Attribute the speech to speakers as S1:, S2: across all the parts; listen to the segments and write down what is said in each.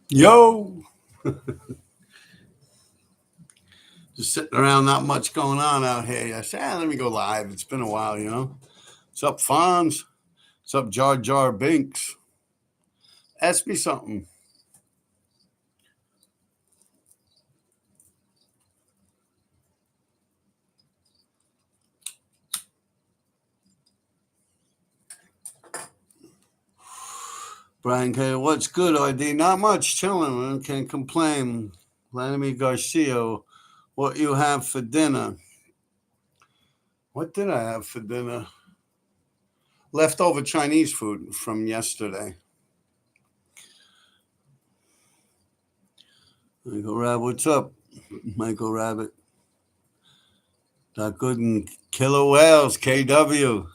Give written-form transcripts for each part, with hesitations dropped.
S1: Yo, just sitting around, not much going on out here. I said, let me go live. It's been a while. What's up, Fonz? What's up, Jar Jar Binks? Ask me something. Brian K. What's good, ID? Not much. Chilling, man. Can't complain. Vladimir Garcia, what you have for dinner? What did I have for dinner? Leftover Chinese food from yesterday. Michael Rabbit, what's up? Michael Rabbit. That good and Killer Whales, KW.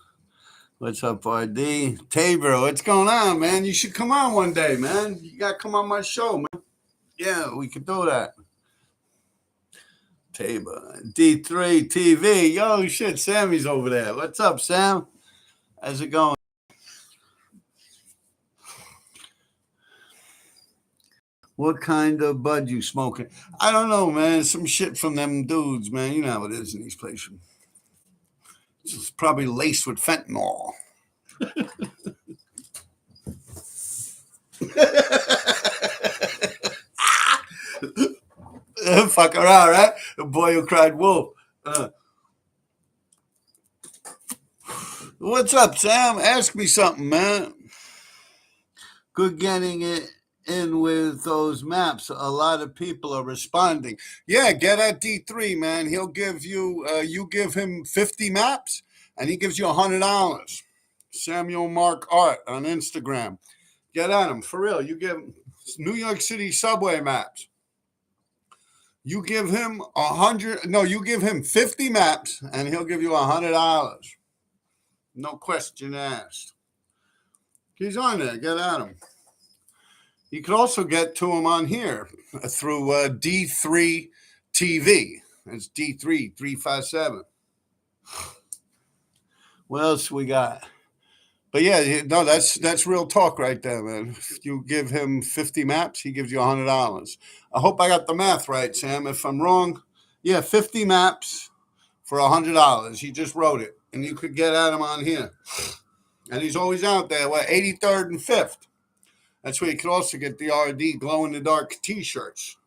S1: What's up, RD? Tabor, what's going on, man? You should come on one day, man. You got to come on my show, man. Yeah, we could do that. Tabor, D3 TV. Yo, shit, Sammy's over there. What's up, Sam? How's it going? What kind of bud you smoking? I don't know, man. Some shit from them dudes, man. You know how it is in these places. It's probably laced with fentanyl. Fuck around, right? The boy who cried wolf. What's up, Sam? Ask me something, man. Good getting it in with those maps. A lot of people are responding. Yeah, get at D3, man. He'll give you, you give him 50 maps, and he gives you $100. Samuel Mark Art on Instagram. Get at him, for real. You give him New York City subway maps. You give him 100, no, you give him 50 maps, and he'll give you $100. No question asked. He's on there. Get at him. You could also get to him on here through D3 TV. It's D357. What else we got? But yeah, no, that's real talk right there, man. If you give him 50 maps, he gives you $100. I hope I got the math right, Sam. If I'm wrong, yeah, 50 maps for $100. He just wrote it, and you could get at him on here. And he's always out there. 83rd and 5th. That's where you could also get the RD glow in the dark T-shirts.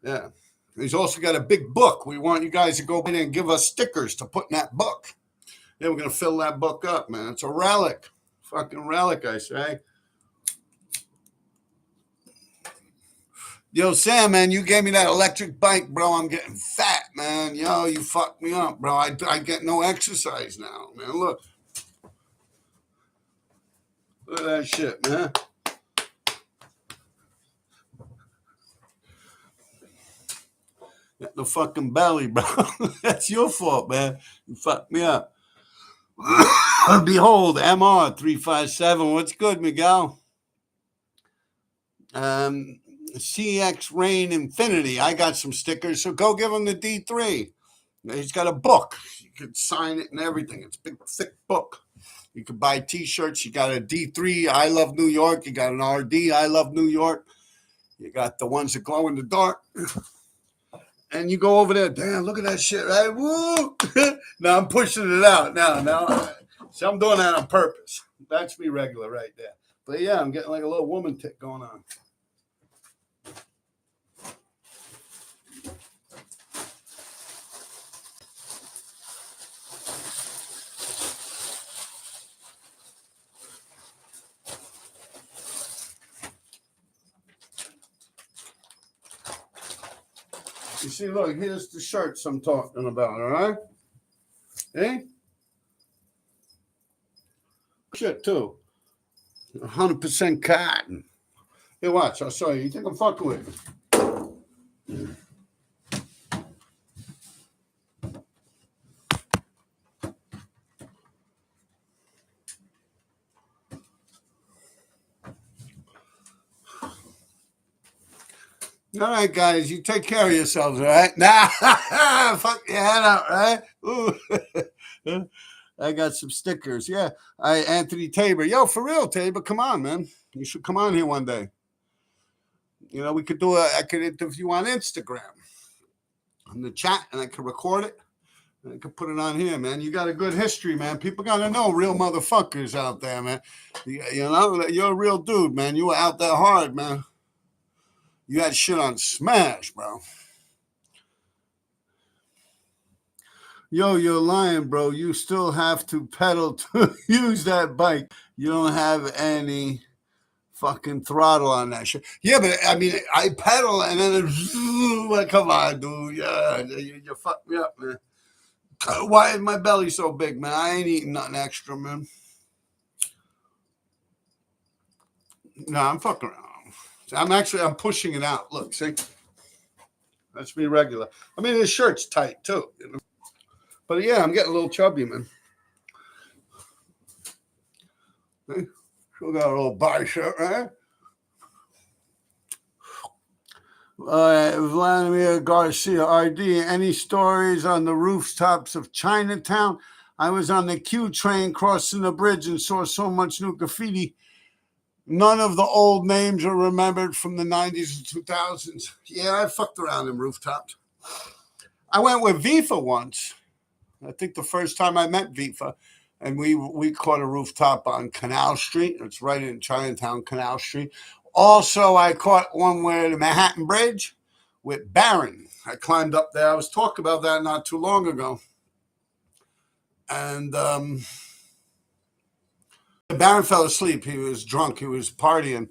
S1: Yeah. He's also got a big book. We want you guys to go in and give us stickers to put in that book. Yeah, we're going to fill that book up, man. It's a relic. Fucking relic, I say. Yo, Sam, man, you gave me that electric bike, bro. I'm getting fat, man. Yo, you fucked me up, bro. I get no exercise now, man. Look. Look at that shit, man. Got no fucking belly, bro. That's your fault, man. You fucked me up. Behold, MR357. What's good, Miguel? CX Rain Infinity. I got some stickers, so go give him the D3. He's got a book. You can sign it and everything. It's a big, thick book. You can buy T-shirts. You got a D3, I Love New York. You got an RD, I Love New York. You got the ones that glow in the dark. And you go over there, damn, look at that shit, right? Woo! Now I'm pushing it out. Now. So I'm doing that on purpose. That's me regular right there. But yeah, I'm getting like a little woman tick going on. You see, look, here's the shirts I'm talking about, all right? Eh? Shit, too. 100% cotton. Hey, watch, I'll show you. You think I'm fucking with you? All right, guys, you take care of yourselves, all right? Nah, fuck your head out, right? Ooh. I got some stickers. Yeah, Anthony Tabor. Yo, for real, Tabor, come on, man. You should come on here one day. You know, we could do I could interview on Instagram, on the chat, and I could record it. I could put it on here, man. You got a good history, man. People got to know real motherfuckers out there, man. You know, you're a real dude, man. You were out there hard, man. You had shit on smash, bro. Yo, you're lying, bro. You still have to pedal to use that bike. You don't have any fucking throttle on that shit. Yeah, but I mean, I pedal and then it, come on, dude. Yeah, you fucked me up, man. Why is my belly so big, man? I ain't eating nothing extra, man. No, I'm fucking around. I'm pushing it out. Look, see? That's me regular. I mean, this shirt's tight, too. You know? But yeah, I'm getting a little chubby, man. See? Still got a little bicep, right? Vladimir Garcia, RD, any stories on the rooftops of Chinatown? I was on the Q train crossing the bridge and saw so much new graffiti. None of the old names are remembered from the 90s and 2000s. Yeah, I fucked around in rooftops. I went with Vifa once. I think the first time I met Vifa. And we caught a rooftop on Canal Street. It's right in Chinatown, Canal Street. Also, I caught one where the Manhattan Bridge with Barron. I climbed up there. I was talking about that not too long ago. And Barron fell asleep. He was drunk. He was partying.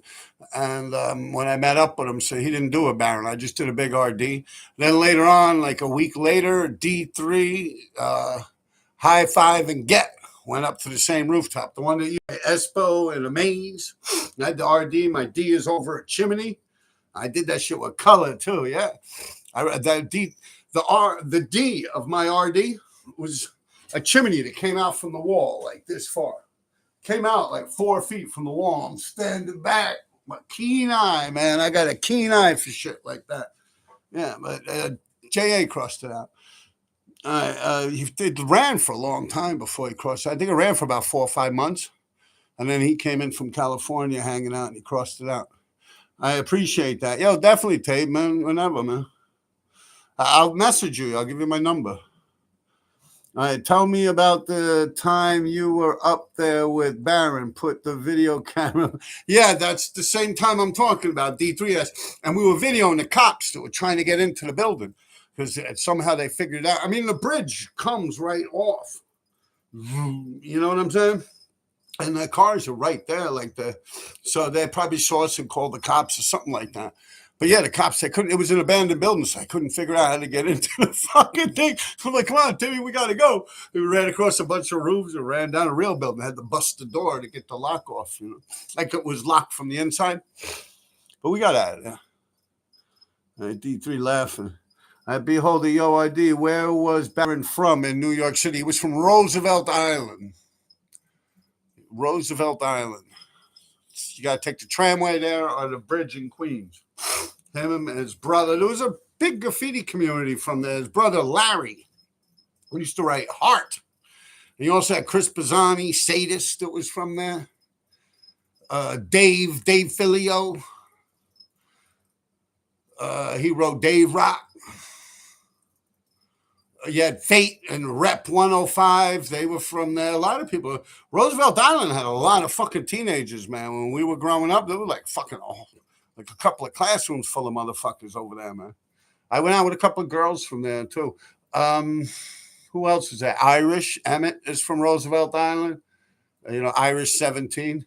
S1: And when I met up with him, so he didn't do a Barron. I just did a big RD. Then later on, like a week later, D3, High Five, and Get went up to the same rooftop. The one that you Espo and Amaze. I had the RD. My D is over at Chimney. I did that shit with color too. Yeah. The D of my RD was a chimney that came out from the wall like this far. Came out like 4 feet from the wall. I'm standing back. My keen eye, man. I got a keen eye for shit like that. Yeah, but J.A. crossed it out. He ran for a long time before he crossed. I think it ran for about 4 or 5 months. And then he came in from California hanging out and he crossed it out. I appreciate that. Yo, definitely, Tate, man. Whenever, man. I'll message you. I'll give you my number. All right, tell me about the time you were up there with Barron, put the video camera. Yeah, that's the same time I'm talking about, D3S. And we were videoing the cops that were trying to get into the building because somehow they figured it out. I mean, the bridge comes right off. You know what I'm saying? And the cars are right there, so they probably saw us and called the cops or something like that. But yeah, the cops, it was an abandoned building, so I couldn't figure out how to get into the fucking thing. I'm like, come on, Timmy, we got to go. We ran across a bunch of roofs and ran down a real building. I had to bust the door to get the lock off, you know, like it was locked from the inside. But we got out of there. D3 laughing. I behold the Yo ID. Where was Barron from in New York City? He was from Roosevelt Island. Roosevelt Island. You got to take the tramway there or the bridge in Queens. Him and his brother. There was a big graffiti community from there. His brother, Larry, who used to write Heart. And you also had Chris Pisani, Sadist, that was from there. Dave Filio. He wrote Dave Rock. You had Fate and Rep 105. They were from there. A lot of people. Roosevelt Island had a lot of fucking teenagers, man. When we were growing up, there were like fucking like a couple of classrooms full of motherfuckers over there, man. I went out with a couple of girls from there, too. Who else is there? Irish. Emmett is from Roosevelt Island. You know, Irish 17.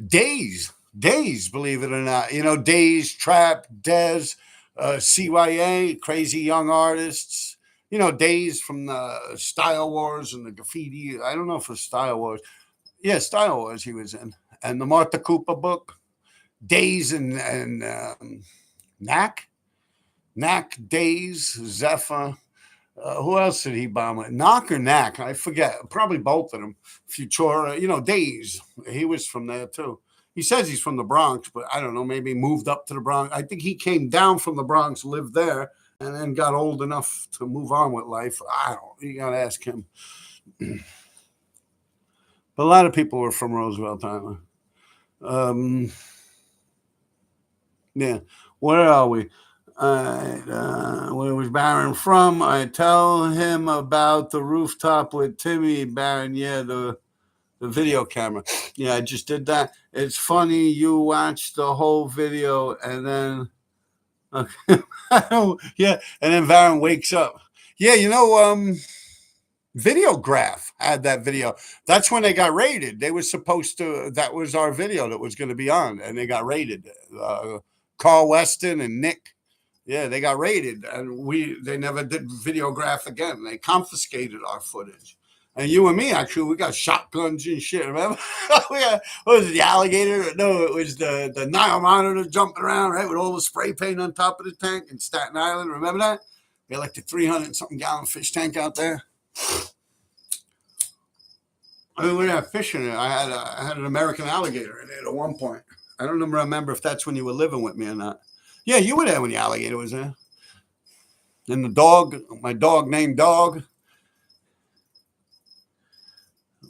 S1: Days, believe it or not. You know, Days, Trap, Dez. CYA, Crazy Young Artists, you know, Days from the Style Wars and the Graffiti. I don't know if it was Style Wars. Yeah, Style Wars he was in. And the Martha Cooper book, Days and Knack, Days, Zephyr. Who else did he bomb with? Knock or Knack? I forget. Probably both of them. Futura, you know, Days. He was from there too. He says he's from the Bronx, but I don't know, maybe moved up to the Bronx. I think he came down from the Bronx, lived there, and then got old enough to move on with life. You got to ask him. But a lot of people were from Roosevelt Island. Yeah. Where are we? Where was Baron from? I tell him about the rooftop with Timmy. Baron, yeah, the video camera. Yeah, I just did that. It's funny. You watch the whole video and then, okay. Yeah, and then Baron wakes up. Yeah, Videograph had that video. That's when they they were supposed to, that was our video that was going to be on, and they got raided. Carl Weston and Nick, yeah, they got raided, and they never did Videograph again. They confiscated our footage. And you and me, actually, we got shotguns and shit. Remember? What was it, the alligator? No, it was the Nile monitor jumping around, right, with all the spray paint on top of the tank in Staten Island. Remember that? We had like the 300 something gallon fish tank out there. I mean, we had fish in it. I had an American alligator in it at one point. I don't remember if that's when you were living with me or not. Yeah, you were there when the alligator was there. And the dog, my dog named Dog.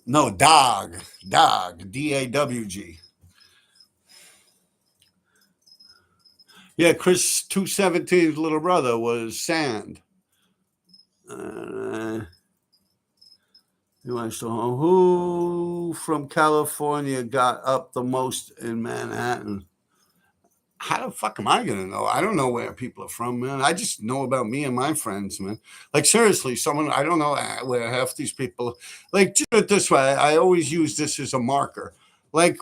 S1: No, Dog, Dawg. Yeah, Chris 217's little brother was Sand. Who from California got up the most in Manhattan? How the fuck am I gonna know? I don't know where people are from, man. I just know about me and my friends, man. Like seriously, someone I don't know where half these people. Like, just put it this way, I always use this as a marker. Like,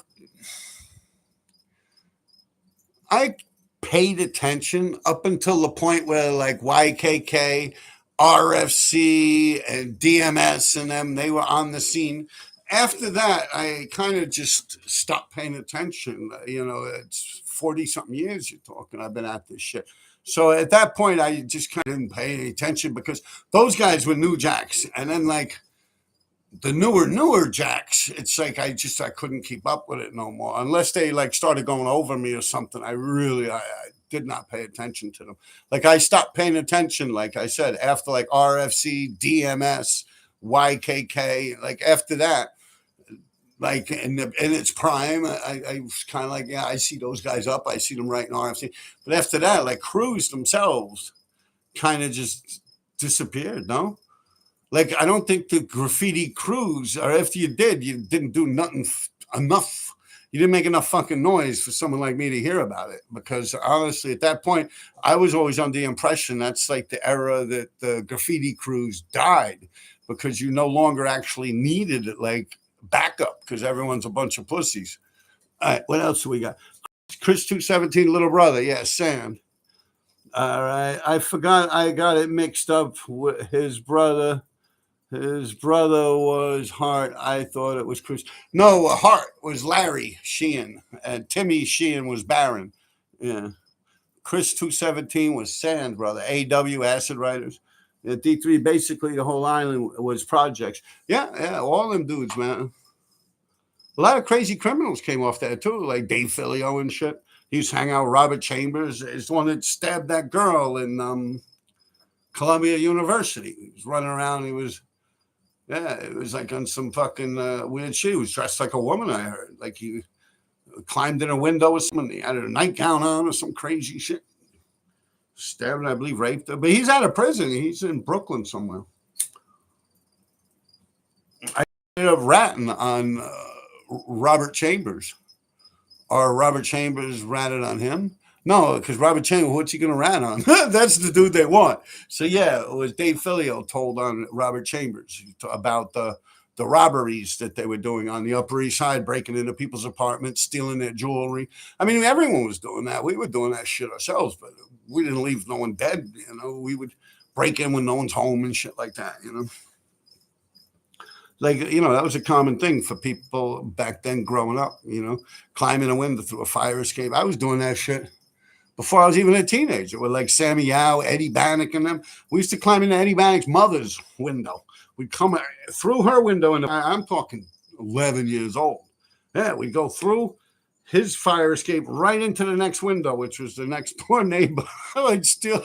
S1: I paid attention up until the point where like YKK, RFC, and DMS and them, they were on the scene. After that, I kind of just stopped paying attention. It's 40 something years you're talking. I've been at this shit. So at that point, I just kind of didn't pay any attention because those guys were new jacks. And then like the newer jacks, it's like I couldn't keep up with it no more unless they like started going over me or something. I did not pay attention to them. Like I stopped paying attention, like I said, after like RFC, DMS, YKK. Like after that, like in its prime, I was kind of like, yeah, I see those guys up. I see them right in RFC. But after that, like crews themselves kind of just disappeared, no? Like, I don't think the graffiti crews, or if you did, you didn't do nothing enough. You didn't make enough fucking noise for someone like me to hear about it. Because honestly, at that point, I was always under the impression that's like the era that the graffiti crews died because you no longer actually needed it, like backup because everyone's a bunch of pussies. All right, what else do we got? Chris 217, little brother. Yeah, Sam. All right. I forgot I got it mixed up with his brother. His brother was Hart. I thought it was Chris. No, Hart was Larry Sheehan, and Timmy Sheehan was Baron. Yeah. Chris 217 was Sand, brother. AW Acid Writers. Yeah, D3, basically the whole island was projects. Yeah, all them dudes, man. A lot of crazy criminals came off there too, like Dave Filio and shit. He used to hang out with Robert Chambers. He's the one that stabbed that girl in Columbia University. He was running around. It was like on some fucking weird shit. He was dressed like a woman, I heard. Like he climbed in a window with someone. He had a nightgown on or some crazy shit. Stabbed, I believe, raped her. But he's out of prison. He's in Brooklyn somewhere. I ended up ratting on Robert Chambers. Or Robert Chambers ratted on him. No, because Robert Chambers, what's he going to rat on? That's the dude they want. So, yeah, it was Dave Filio told on Robert Chambers about the robberies that they were doing on the Upper East Side, breaking into people's apartments, stealing their jewelry. I mean, everyone was doing that. We were doing that shit ourselves, but we didn't leave no one dead. We would break in when no one's home and shit like that, Like, that was a common thing for people back then growing up, climbing a window through a fire escape. I was doing that shit before I was even a teenager with like Sammy Yao, Eddie Bannock and them. We used to climb into Eddie Bannock's mother's window. We'd come through her window, and I'm talking 11 years old. Yeah, we'd go through his fire escape right into the next window, which was the next door neighbor. I'd steal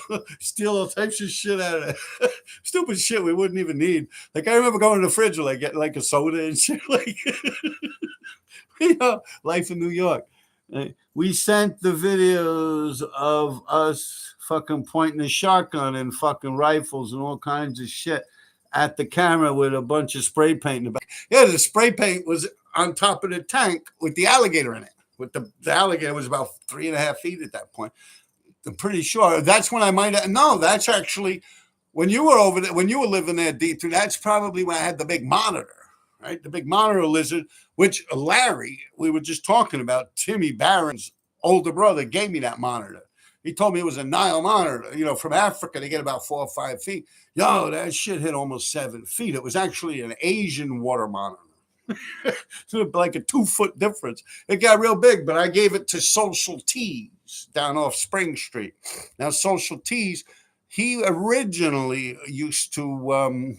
S1: all types of shit out of it. Stupid shit we wouldn't even need. Like I remember going to the fridge, like getting like a soda and shit. Like Life in New York. We sent the videos of us fucking pointing a shotgun and fucking rifles and all kinds of shit at the camera with a bunch of spray paint in the back. Yeah, the spray paint was on top of the tank with the alligator in it. With the alligator was about 3.5 feet at that point. I'm pretty sure that's when I might have. No, that's actually when you were over there, when you were living there, D3. That's probably when I had the big monitor, right? The big monitor lizard, which Larry, we were just talking about, Timmy Barron's older brother gave me that monitor. He told me it was a Nile monitor, from Africa. They get about 4 or 5 feet. Yo, that shit hit almost 7 feet. It was actually an Asian water monitor. So like a 2-foot difference. It got real big, but I gave it to Social Tees down off Spring Street. Now, Social Tees, he originally used to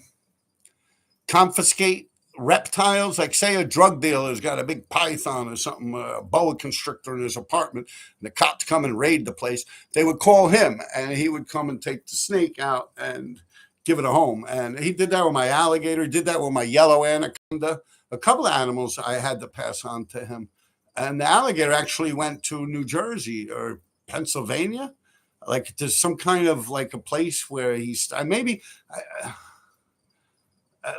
S1: confiscate reptiles. Like, say a drug dealer's got a big python or something, a boa constrictor in his apartment, and the cops come and raid the place. They would call him, and he would come and take the snake out and give it a home. And he did that with my alligator. He did that with my yellow anaconda. A couple of animals I had to pass on to him. And the alligator actually went to New Jersey or Pennsylvania. Like, there's some kind of like a place where he's maybe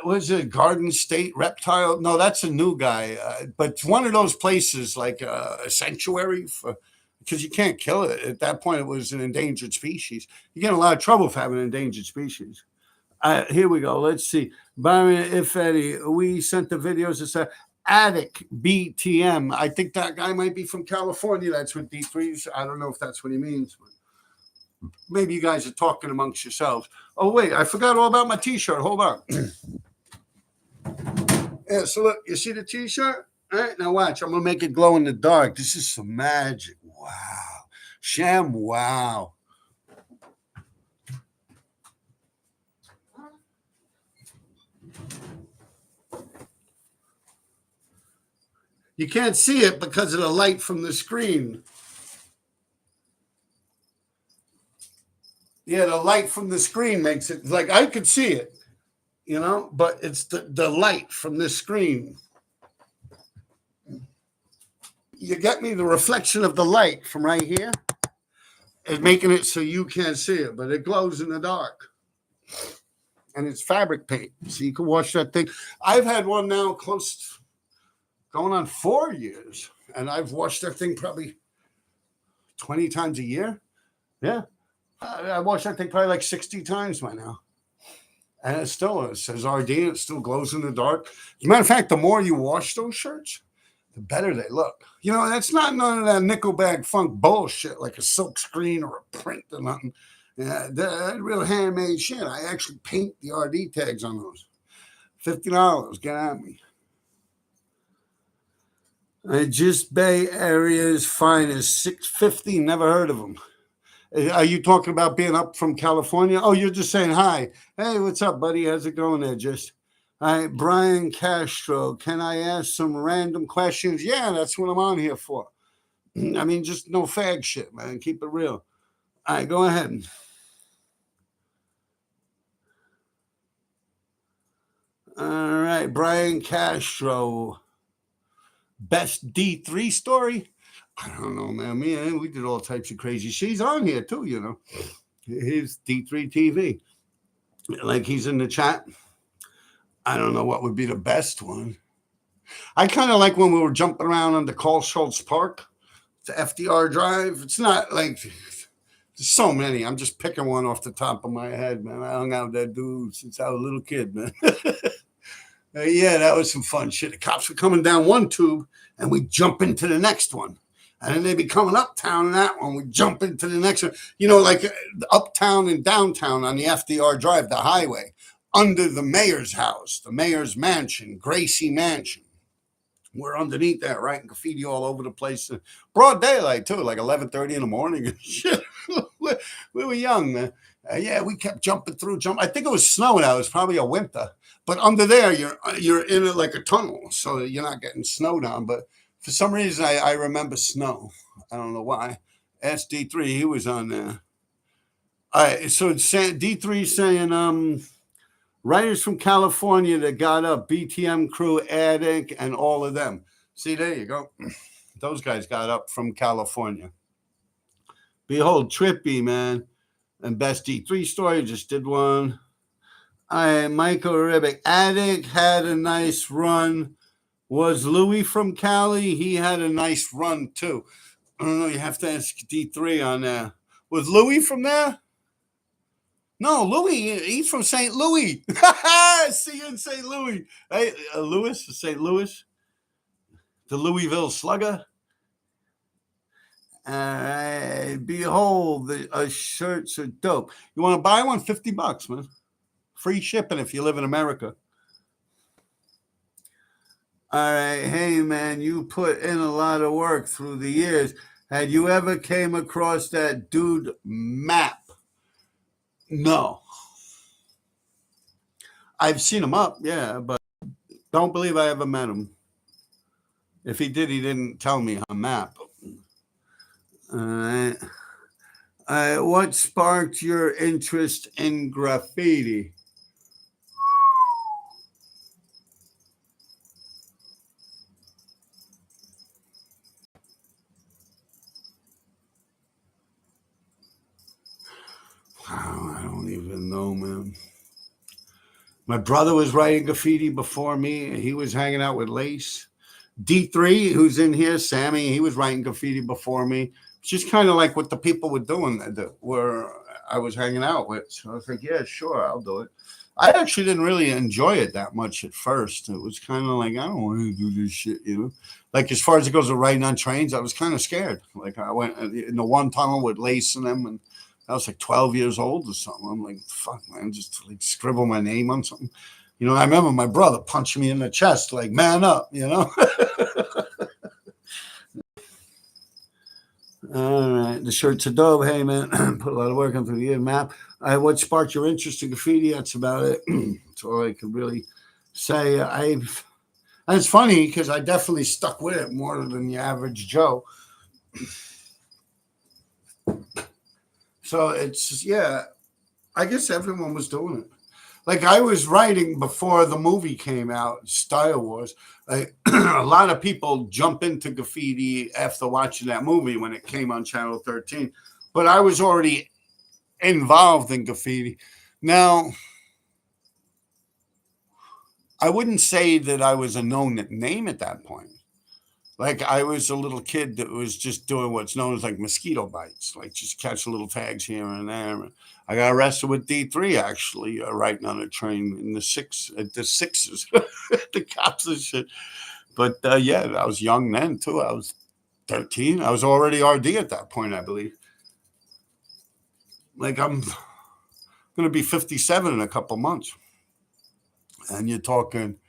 S1: was it Garden State Reptile? No, that's a new guy. But one of those places, like a sanctuary, because you can't kill it. At that point, it was an endangered species. You get in a lot of trouble for having an endangered species. Here we go. Let's see. Byron, if Eddie, we sent the videos. It's a Attic BTM. I think that guy might be from California. That's what D3's. I don't know if that's what he means. But maybe you guys are talking amongst yourselves. Oh, wait. I forgot all about my T-shirt. Hold on. Yeah, so look. You see the T-shirt? All right, now watch. I'm going to make it glow in the dark. This is some magic. Wow. Sham, wow. You can't see it because of the light from the screen. Yeah, the light from the screen makes it like I could see it, but it's the light from the screen. You get me? The reflection of the light from right here is making it so you can't see it, but it glows in the dark. And it's fabric paint, so you can wash that thing. I've had one now going on 4 years, and I've washed that thing probably 20 times a year. Yeah. I washed that thing probably like 60 times by now. And it says RD, and it still glows in the dark. As a matter of fact, the more you wash those shirts, the better they look. That's not none of that nickel bag funk bullshit like a silk screen or a print or nothing. Yeah, that real handmade shit. I actually paint the RD tags on those. $50. Get at me. Just Bay Area's finest, $6.50. Never heard of them. Are you talking about being up from California? Oh, you're just saying hi. Hey, what's up, buddy? How's it going there? Just, all right, Brian Castro. Can I ask some random questions? Yeah, that's what I'm on here for. I mean, just no fag shit, man. Keep it real. All right, go ahead. All right, Brian Castro. Best D3 story? I don't know, man. We did all types of crazy shit. He's on here too, His D3 TV. Like, he's in the chat. I don't know what would be the best one. I kind of like when we were jumping around on the Carl Schultz Park, the FDR Drive. It's not like there's so many. I'm just picking one off the top of my head, man. I hung out with that dude since I was a little kid, man. Yeah, that was some fun shit. The cops were coming down one tube, and we jump into the next one. And then they'd be coming uptown in that one. We jump into the next one. Like uptown and downtown on the FDR Drive, the highway, under the mayor's house, the mayor's mansion, Gracie Mansion. We're underneath that, writing graffiti all over the place. Broad daylight, too, like 11:30 in the morning. We were young, man. Yeah, we kept jumping through. I think it was snowing out. It was probably a winter. But under there, you're in it like a tunnel, so you're not getting snowed on. But for some reason, I remember snow. I don't know why. Ask D3, he was on there. All right, so D3 saying, writers from California that got up, BTM crew, Attic, and all of them. See, there you go. Those guys got up from California. Behold, Trippy, man. And Best D3 story, just did one. Michael Ribic. Attic had a nice run. Was Louis from Cali? He had a nice run, too. I don't know. You have to ask D3 on that. Was Louis from there? No, Louis. He's from St. Louis. See you in St. Louis. Hey, Louis, St. Louis. The Louisville Slugger. All right. Behold, the shirts are dope. You want to buy one? $50, man. Free shipping if you live in America. All right. Hey, man, you put in a lot of work through the years. Had you ever came across that dude Map? No. I've seen him up, yeah, but don't believe I ever met him. If he did, he didn't tell me on Map. All right. What sparked your interest in graffiti? Wow, I don't even know, man. My brother was writing graffiti before me. He was hanging out with Lace. D3, who's in here, Sammy, he was writing graffiti before me. It's just kind of like what the people were doing where I was hanging out with. So I was like, yeah, sure, I'll do it. I actually didn't really enjoy it that much at first. It was kind of like, I don't want to do this shit, you know? Like, as far as it goes to riding on trains, I was kind of scared. Like, I went in the one tunnel with Lace and them, and I was like 12 years old or something. I'm like, fuck, man, just like scribble my name on something. You know, I remember my brother punching me in the chest, like, man up, you know? All right. The shirts are dope. Hey, man, put a lot of work into the year Map. What sparked your interest in graffiti? That's about it. That's all I could really say. And it's funny because I definitely stuck with it more than the average Joe. So it's, yeah, I guess everyone was doing it. Like, I was writing before the movie came out, Star Wars. Like, a lot of people jump into graffiti after watching that movie when it came on Channel 13. But I was already involved in graffiti. Now, I wouldn't say that I was a known name at that point. Like, I was a little kid that was just doing what's known as like mosquito bites, like just catch little tags here and there. I got arrested with D3 actually, riding on a train in the sixes, the cops and shit. But yeah, I was young then too. I was 13. I was already RD at that point, I believe. Like, I'm going to be 57 in a couple months. And you're talking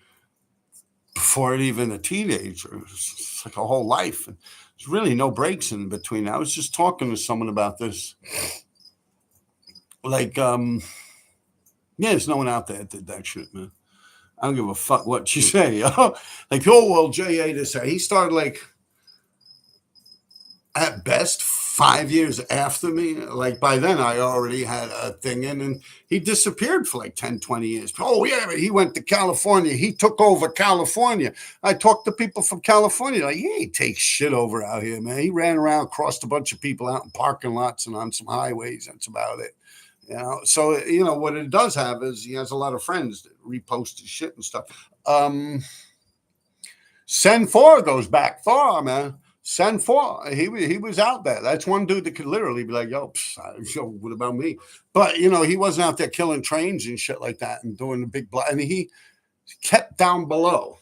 S1: before even a teenager. It's like a whole life. There's really no breaks in between. I was just talking to someone about this. Like, yeah, there's no one out there that did that shit, man. I don't give a fuck what you say. Like, oh, well, J.A. to say. He started, like, at best, 5 years after me. Like, by then, I already had a thing in, and he disappeared for like 10, 20 years. Oh, yeah, but he went to California. He took over California. I talked to people from California. Like, he ain't take shit over out here, man. He ran around, crossed a bunch of people out in parking lots and on some highways. That's about it. You know, so, you know, what it does have is he has a lot of friends that repost his shit and stuff. Sen 4 goes back far, man. Sen 4, he was out there. That's one dude that could literally be like, yo, what about me? But, you know, he wasn't out there killing trains and shit like that and doing the big I mean, he kept down below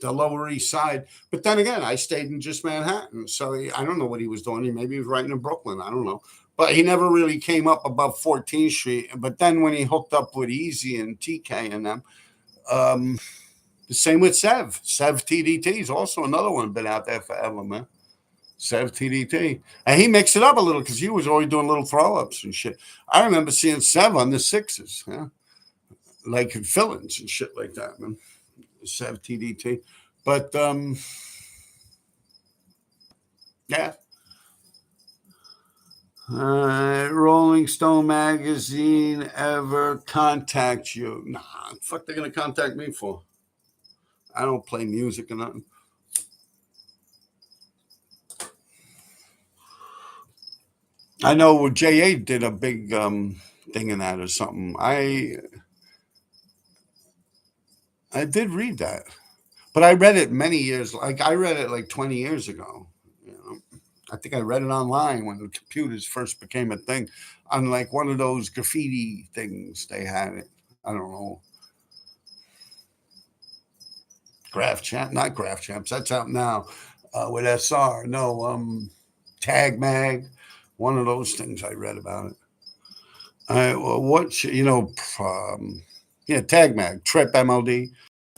S1: the Lower East Side. But then again, I stayed in just Manhattan. So I don't know what he was doing. Maybe he was writing in Brooklyn. I don't know. But he never really came up above 14th Street. But then when he hooked up with Easy and TK and them, the same with Sev. Sev TDT is also another one been out there forever, man. Sev TDT. And he mixed it up a little because he was always doing little throw-ups and shit. I remember seeing Sev on the sixes, yeah? Like in fill-ins and shit like that, man. Sev TDT. But, yeah. Rolling Stone magazine ever contact you? Nah, fuck they're going to contact me for? I don't play music or nothing. I know JA did a big thing in that or something. I did read that, but I read it many years. Like I read it like 20 years ago. You know, I think I read it online when the computers first became a thing, on like one of those graffiti things they had. It. I don't know, Graph Champ, not Graph Champs. That's out now with SR. No, Tag Mag. One of those things I read about it. Well, yeah, Tag Mag, Trip MLD.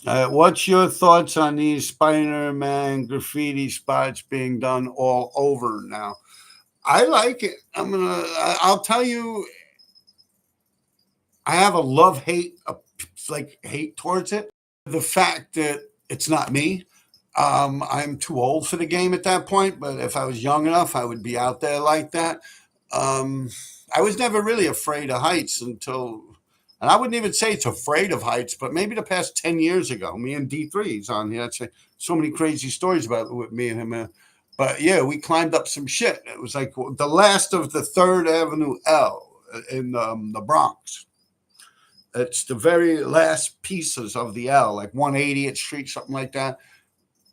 S1: What's your thoughts on these Spider-Man graffiti spots being done all over now? I like it. I'll tell you, I have a love hate, like hate towards it. The fact that it's not me. I'm too old for the game at that point, but if I was young enough, I would be out there like that. Um, I was never really afraid of heights until, and I wouldn't even say it's afraid of heights, but maybe the past 10 years ago, me and D3's on here. I'd say so many crazy stories about it with me and him. But yeah, we climbed up some shit. It was like the last of the Third Avenue L in the Bronx. It's the very last pieces of the L, like 180th Street, something like that.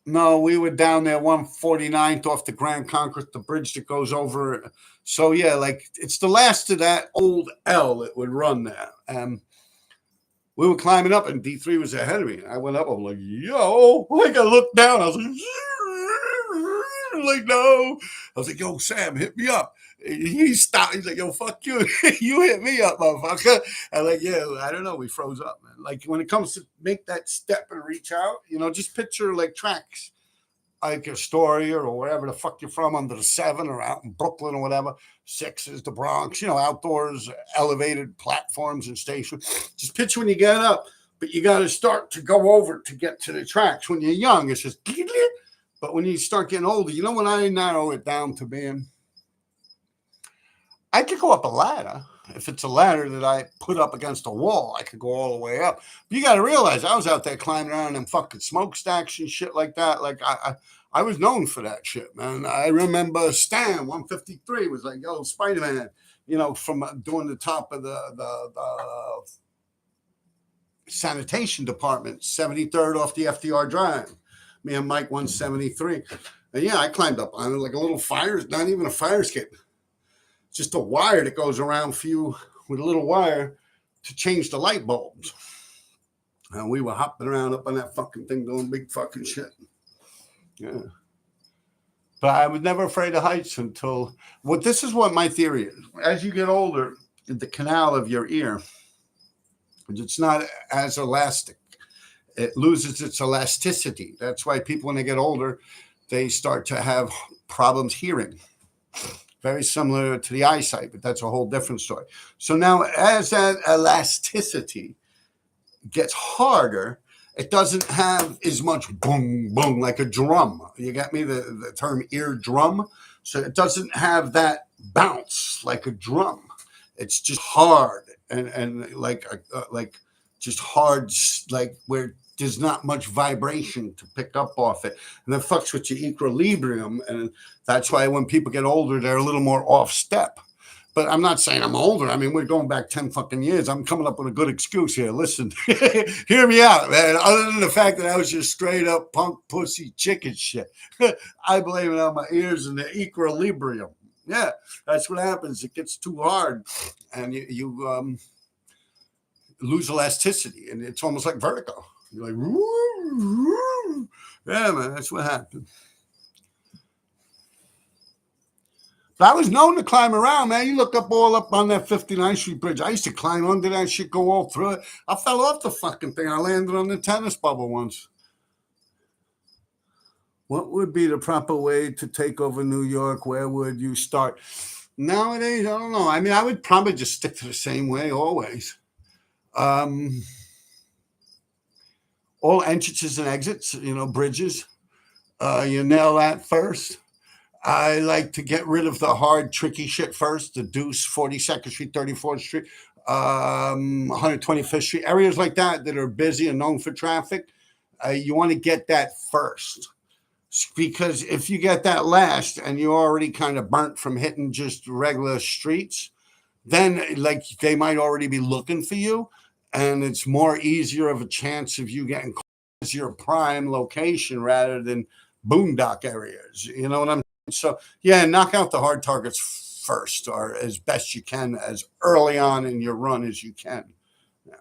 S1: No, we were down there 149th off the Grand Concourse, the bridge that goes over. So yeah, like it's the last of that old L that would run there. We were climbing up, and D3 was ahead of me. I went up. I'm like, yo, like I looked down. I was like no. I was like, yo, Sam, hit me up. He stopped. He's like, yo, fuck you. You hit me up, motherfucker. I'm like, yeah, I don't know. We froze up, man. Like when it comes to make that step and reach out, just picture like tracks, like Astoria or wherever the fuck you're from, under the 7 or out in Brooklyn or whatever. 6 is the Bronx, outdoors, elevated platforms and stations. Just picture when you get up, but you got to start to go over to get to the tracks. When you're young, it's just, but when you start getting older, when I narrow it down to being, I could go up a ladder. If it's a ladder that I put up against a wall, I could go all the way up. But you got to realize I was out there climbing around in fucking smokestacks and shit like that. Like I was known for that shit, man. I remember Stan 153 was like, "Yo, Spider-Man," from doing the top of the sanitation department, 73rd off the FDR Drive. Me and Mike 173, and yeah, I climbed up on it like a little fire. Not even a fire escape. Just a wire that goes around for you with a little wire to change the light bulbs. And we were hopping around up on that fucking thing doing big fucking shit. Yeah. But I was never afraid of heights until, this is what my theory is. As you get older, the canal of your ear, it's not as elastic. It loses its elasticity. That's why people, when they get older, they start to have problems hearing. Very similar to the eyesight, but that's a whole different story. So now, as that elasticity gets harder, it doesn't have as much boom, boom like a drum. You got me? The term eardrum? So it doesn't have that bounce like a drum. It's just hard and like just hard, like where there's not much vibration to pick up off it. And that fucks with your equilibrium. And that's why when people get older, they're a little more off step. But I'm not saying I'm older. I mean, we're going back 10 fucking years. I'm coming up with a good excuse here. Listen, hear me out, man. Other than the fact that I was just straight up punk pussy chicken shit, I blame it on my ears and the equilibrium. Yeah, that's what happens. It gets too hard and you lose elasticity, and it's almost like vertigo. You're like, woo, woo. Yeah, man, that's what happened. But I was known to climb around, man. You look all up on that 59th Street bridge. I used to climb under that shit, go all through it. I fell off the fucking thing. I landed on the tennis bubble once. What would be the proper way to take over New York? Where would you start? Nowadays, I don't know. I mean, I would probably just stick to the same way always. All entrances and exits, bridges. You nail that first. I like to get rid of the hard, tricky shit first. The Deuce, 42nd Street, 34th Street, 125th Street, areas like that are busy and known for traffic. You want to get that first. Because if you get that last and you're already kind of burnt from hitting just regular streets, then like they might already be looking for you, and it's more easier of a chance of you getting as your prime location rather than boondock areas. You know what I'm saying? So yeah, knock out the hard targets first, or as best you can, as early on in your run as you can. Yeah.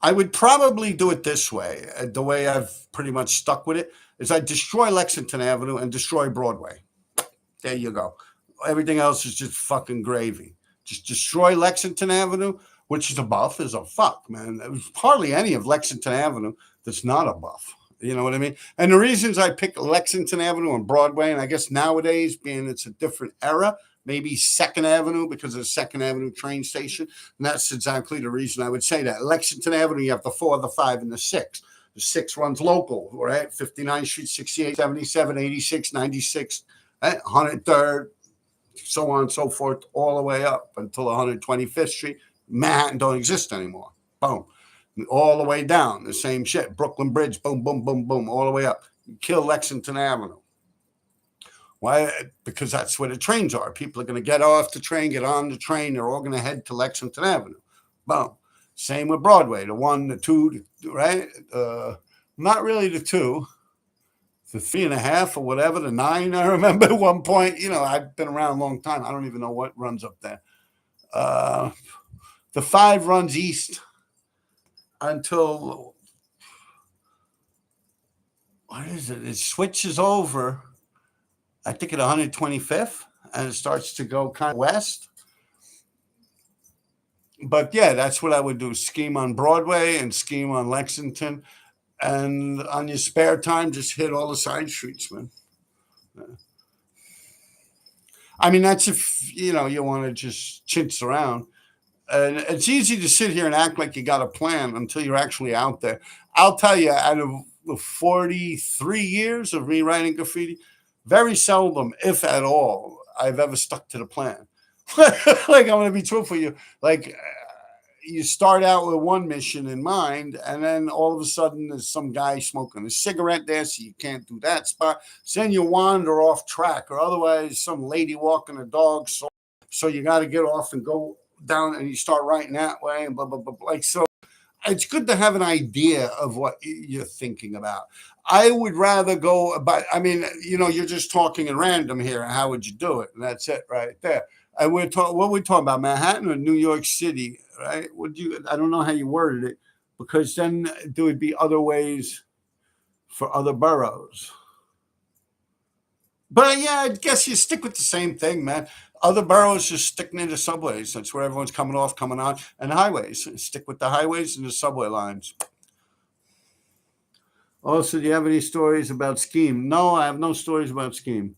S1: I would probably do it this way. The way I've pretty much stuck with it is I destroy Lexington Avenue and destroy Broadway. There you go. Everything else is just fucking gravy. Just destroy Lexington Avenue, which is a buff, is a fuck, man. There's hardly any of Lexington Avenue that's not a buff. You know what I mean? And the reasons I pick Lexington Avenue and Broadway, and I guess nowadays, being it's a different era, maybe Second Avenue because of the Second Avenue train station. And that's exactly the reason I would say that. Lexington Avenue, you have the 4, the 5, and the 6. The 6 runs local, right? 59th Street, 68, 77, 86, 96, 103rd, so on and so forth, all the way up until 125th Street. Manhattan don't exist anymore. Boom. All the way down, the same shit. Brooklyn Bridge, boom, boom, boom, boom, all the way up. Kill Lexington Avenue. Why? Because that's where the trains are. People are going to get off the train, get on the train. They're all going to head to Lexington Avenue. Boom. Same with Broadway. The 1, the 2, right? Not really the 2. The 3.5 or whatever, the 9. I remember at one point, I've been around a long time. I don't even know what runs up there. The 5 runs east until, what is it? It switches over, I think at 125th, and it starts to go kind of west. But yeah, that's what I would do. Scheme on Broadway and scheme on Lexington. And on your spare time, just hit all the side streets, man. I mean, that's if, you want to just chintz around. And it's easy to sit here and act like you got a plan until you're actually out there. I'll tell you, out of the 43 years of me writing graffiti, very seldom, if at all, I've ever stuck to the plan. Like, I'm going to be truthful with you. Like, you start out with one mission in mind, and then all of a sudden there's some guy smoking a cigarette there, so you can't do that spot. So then you wander off track, or otherwise some lady walking a dog, so you got to get off and go down, and you start writing that way, and blah, blah, blah. Like, so it's good to have an idea of what you're thinking about. I would rather go, but I mean, you're just talking at random here. How would you do it? And that's it right there. And what we're talking about, Manhattan or New York City, right? I don't know how you worded it, because then there would be other ways for other boroughs. But yeah, I guess you stick with the same thing, man. Other boroughs just stick near the subways. That's where everyone's coming off, coming on, and highways. Stick with the highways and the subway lines. Also, do you have any stories about Scheme? No, I have no stories about Scheme.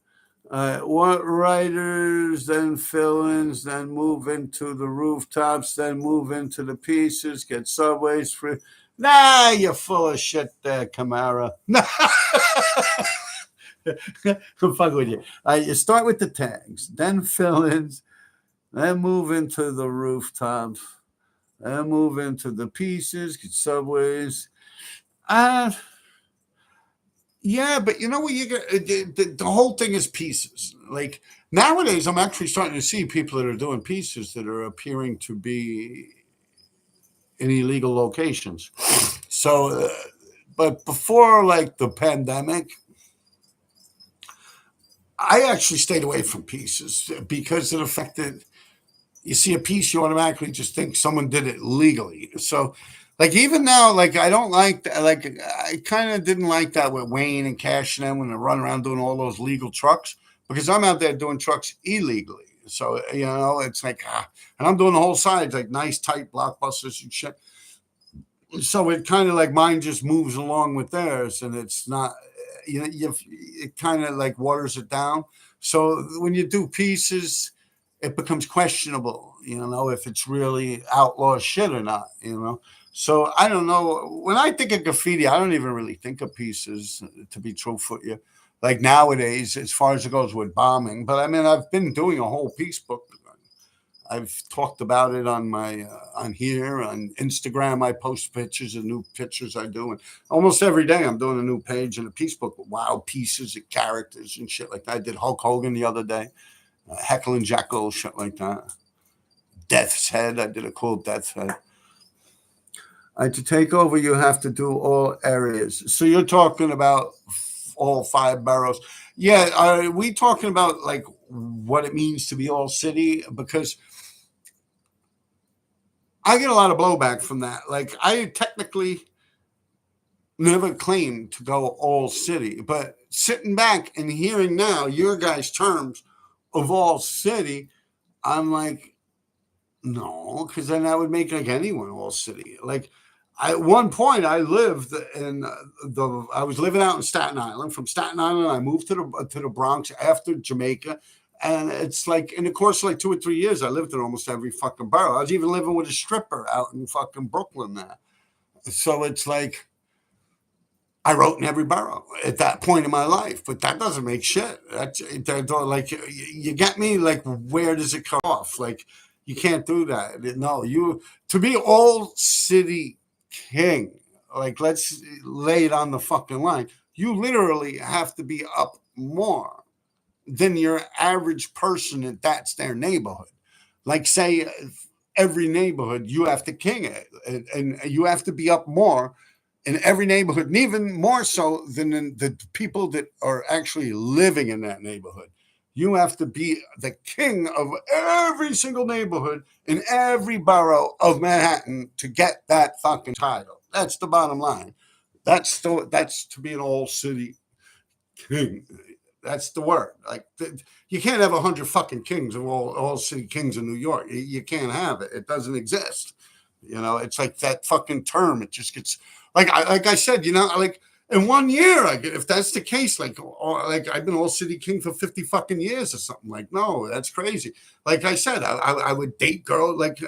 S1: What writers, then fill-ins, then move into the rooftops, then move into the pieces, get subways free. Nah, you're full of shit there, Camara. I'm fucking with you. You start with the tags, then fill-ins, then move into the rooftops, then move into the pieces, get subways. Yeah, but you know what? The whole thing is pieces. Like nowadays, I'm actually starting to see people that are doing pieces that are appearing to be in illegal locations. So, but before like the pandemic, I actually stayed away from pieces because of the fact that you see a piece, you automatically just think someone did it legally. So, like even now, like I don't like that. Like I kind of didn't like that with Wayne and Cash and them when they run around doing all those legal trucks, because I'm out there doing trucks illegally. So it's like, and I'm doing the whole sides like nice tight blockbusters and shit. So it kind of like mine just moves along with theirs, and it's not, it kind of like waters it down. So when you do pieces, it becomes questionable, if it's really outlaw shit or not, So I don't know. When I think of graffiti, I don't even really think of pieces, to be truthful with you. Like nowadays, as far as it goes with bombing. But I mean, I've been doing a whole piece book. I've talked about it on my on here on Instagram. I post pictures of new pictures I do, and almost every day I'm doing a new page in a piece book with wild pieces of characters and shit like that. I did Hulk Hogan the other day, Heckle and Jekyll, shit like that. Death's Head. I did a cool Death's Head. To take over, you have to do all areas. So you're talking about all 5 boroughs. Yeah, are we talking about like what it means to be all city? Because I get a lot of blowback from that. Like I technically never claimed to go all city, but sitting back and hearing now your guys' terms of all city, I'm like, no, because then that would make like anyone all city. Like at one point, I lived in I was living out in Staten Island. From Staten Island, I moved to the Bronx after Jamaica, and it's like in the course of like 2 or 3 years, I lived in almost every fucking borough. I was even living with a stripper out in fucking Brooklyn there. So it's like I wrote in every borough at that point in my life, but that doesn't make shit. That's like you get me. Like where does it cut off? Like you can't do that. No, you to be all city king. Like let's lay it on the fucking line. You literally have to be up more than your average person that's their neighborhood. Like say every neighborhood you have to king it, and you have to be up more in every neighborhood, and even more so than in the people that are actually living in that neighborhood. You have to be the king of every single neighborhood in every borough of Manhattan to get that fucking title. That's the bottom line. That's to be an all city king. That's the word. Like you can't have 100 fucking kings of all city kings in New York. You can't have it. It doesn't exist. You know, it's like that fucking term. It just gets like I said. You know, like in 1 year, if that's the case, like I've been all city king for 50 fucking years or something. Like no, that's crazy. Like I said, I would date girl like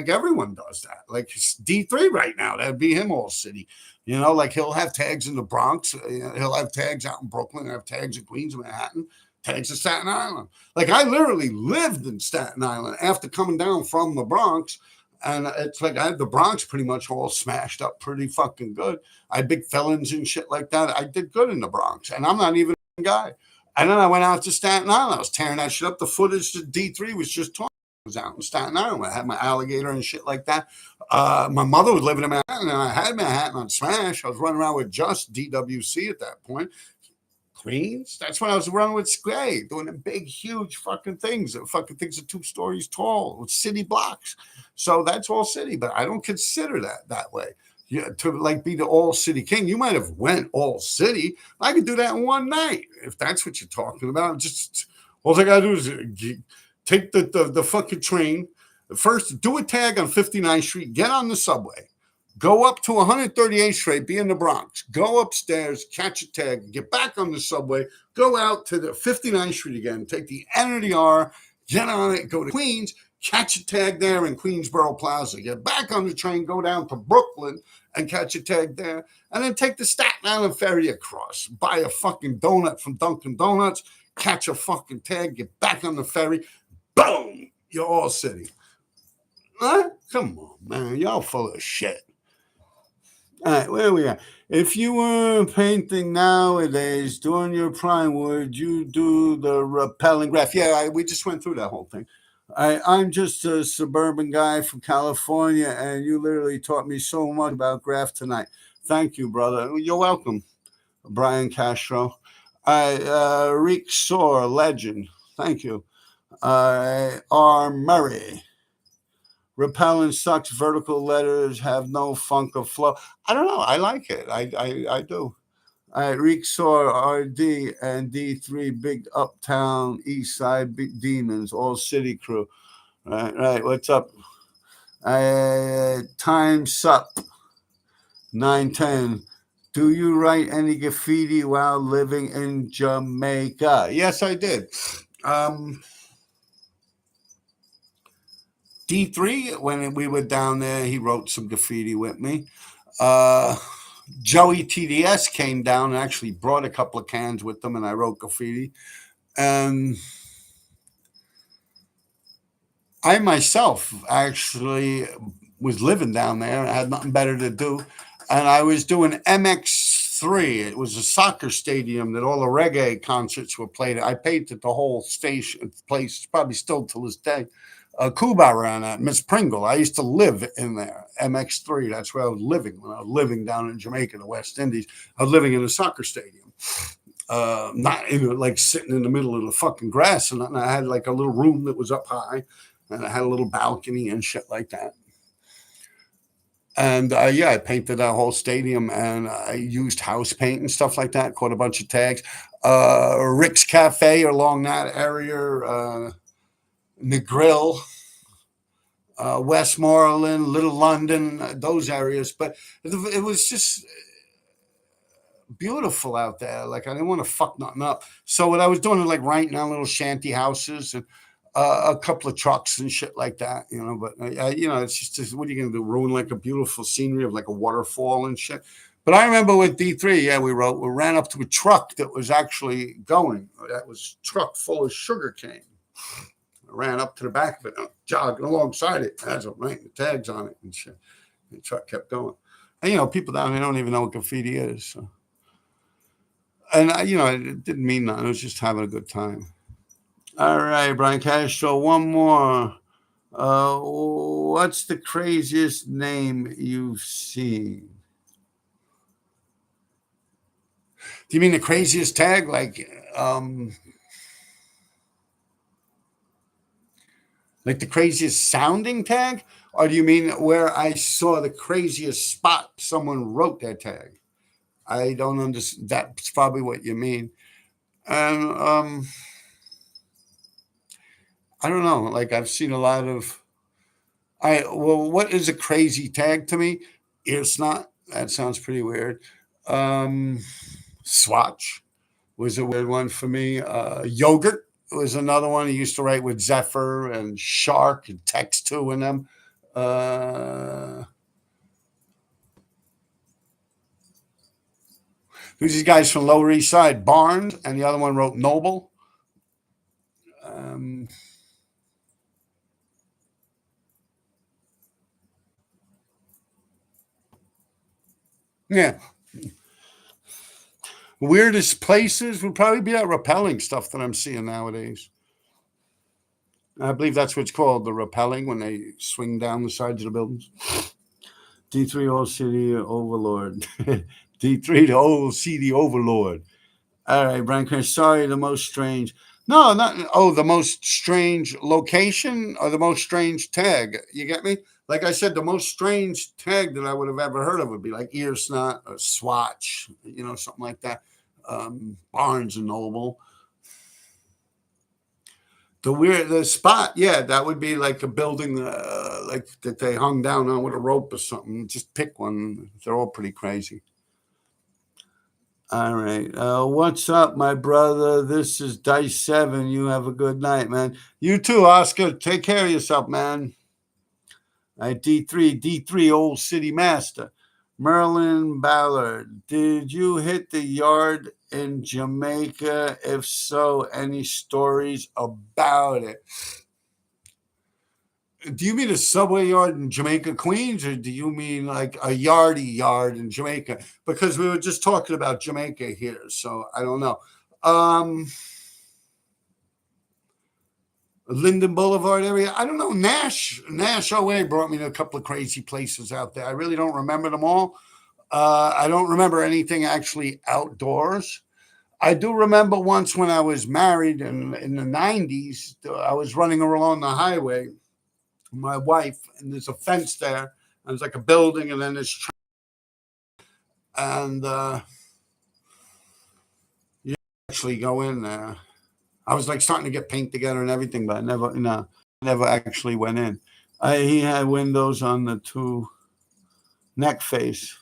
S1: everyone does that. Like D3 right now, that'd be him all city. You know, like he'll have tags in the Bronx. He'll have tags out in Brooklyn. He'll have tags in Queens, Manhattan, tags in Staten Island. Like I literally lived in Staten Island after coming down from the Bronx. And it's like I had the Bronx pretty much all smashed up pretty fucking good. I had big felons and shit like that. I did good in the Bronx. And I'm not even a guy. And then I went out to Staten Island. I was tearing that shit up. The footage that D3 was just talking. I was out in Staten Island. I had my alligator and shit like that. My mother was living in Manhattan, and I had Manhattan on Smash. I was running around with just DWC at that point. Queens. That's when I was running with Squay, doing the big, huge fucking things. The fucking things are 2 stories tall with city blocks. So that's all city, but I don't consider that way. Yeah, to like be the all city king. You might have went all city. I could do that in one night if that's what you're talking about. Just all I gotta do is take the fucking train. First, do a tag on 59th Street. Get on the subway. Go up to 138th Street, be in the Bronx. Go upstairs, catch a tag, get back on the subway, go out to the 59th Street again, take the N or the R, get on it, go to Queens, catch a tag there in Queensboro Plaza, get back on the train, go down to Brooklyn and catch a tag there, and then take the Staten Island ferry across, buy a fucking donut from Dunkin' Donuts, catch a fucking tag, get back on the ferry, boom, you're all city. Huh? Come on, man, y'all full of shit. All right, where we are. If you were painting nowadays during your prime, would you do the repelling graph? Yeah, we just went through that whole thing. I'm just a suburban guy from California, and you literally taught me so much about graph tonight. Thank you, brother. You're welcome, Brian Castro. Reek Soar, legend. Thank you. R. Murray. Repellent sucks. Vertical letters have no funk or flow. I don't know. I like it. I do. All right, Rexor, RD, and D3, big uptown east side big demons, all city crew. Right. What's up? Time's up. 910. Do you write any graffiti while living in Jamaica? Yes, I did. D3, when we were down there, he wrote some graffiti with me. Joey TDS came down and actually brought a couple of cans with them, and I wrote graffiti. And I myself actually was living down there. I had nothing better to do, and I was doing MX3. It was a soccer stadium that all the reggae concerts were played at. I painted the whole station place, probably still to this day. Cuba ran that, Miss Pringle. I used to live in there, MX3. That's where I was living when I was living down in Jamaica, the West Indies. I was living in a soccer stadium. Not in like sitting in the middle of the fucking grass, and I had like a little room that was up high, and I had a little balcony and shit like that. And yeah, I painted that whole stadium, and I used house paint and stuff like that. Caught a bunch of tags. Rick's Cafe along that area, the Grill, Westmoreland, Little London, those areas. But it was just beautiful out there. Like I didn't want to fuck nothing up. So what I was doing is like renting out little shanty houses and a couple of trucks and shit like that, you know. But it's just what are you gonna do? Ruin like a beautiful scenery of like a waterfall and shit. But I remember with D3, yeah, we ran up to a truck that was actually going. That was truck full of sugar cane. I ran up to the back of it, jogging alongside it. As I'm writing the tags on it and shit. The truck kept going. And people down there don't even know what graffiti is. So. And it didn't mean nothing. I was just having a good time. All right, Brian Castro, one more. What's the craziest name you've seen? Do you mean the craziest tag? Like the craziest sounding tag? Or do you mean where I saw the craziest spot someone wrote that tag? I don't understand. That's probably what you mean. And I don't know. Like I've seen a lot of. What is a crazy tag to me? It's not. That sounds pretty weird. Swatch was a weird one for me. Yogurt was another one. He used to write with Zephyr and Shark and Text Two in them. Who's these guys from Lower East Side? Barnes, and the other one wrote Noble. Um, yeah. Weirdest places would probably be that rappelling stuff that I'm seeing nowadays. I believe that's what it's called, the rappelling, when they swing down the sides of the buildings. D3 Old City Overlord. D3 the Old City Overlord. All right, Brian Chris. Sorry, the most strange. No, not. Oh, the most strange location or the most strange tag. You get me? Like I said, the most strange tag that I would have ever heard of would be like Ear Snot or Swatch, something like that. Barnes and Noble. The spot, yeah, that would be like a building, like that they hung down on with a rope or something. Just pick one. They're all pretty crazy. All right. What's up, my brother? This is Dice 7. You have a good night, man. You too, Oscar. Take care of yourself, man. All right, D3, Old City Master. Merlin Ballard. Did you hit the yard in Jamaica? If so, any stories about it? Do you mean a subway yard in Jamaica, Queens, or do you mean like a yardy yard in Jamaica? Because we were just talking about Jamaica here, so I don't know. Linden Boulevard area. I don't know. Nash OA brought me to a couple of crazy places out there. I really don't remember them all. I don't remember anything actually outdoors. I do remember once when I was married in the 90s, I was running along the highway my wife, and there's a fence there, and there's like a building, and then there's and you actually go in there. I was like starting to get paint together and everything, but I never actually went in. He had windows on the two neck face.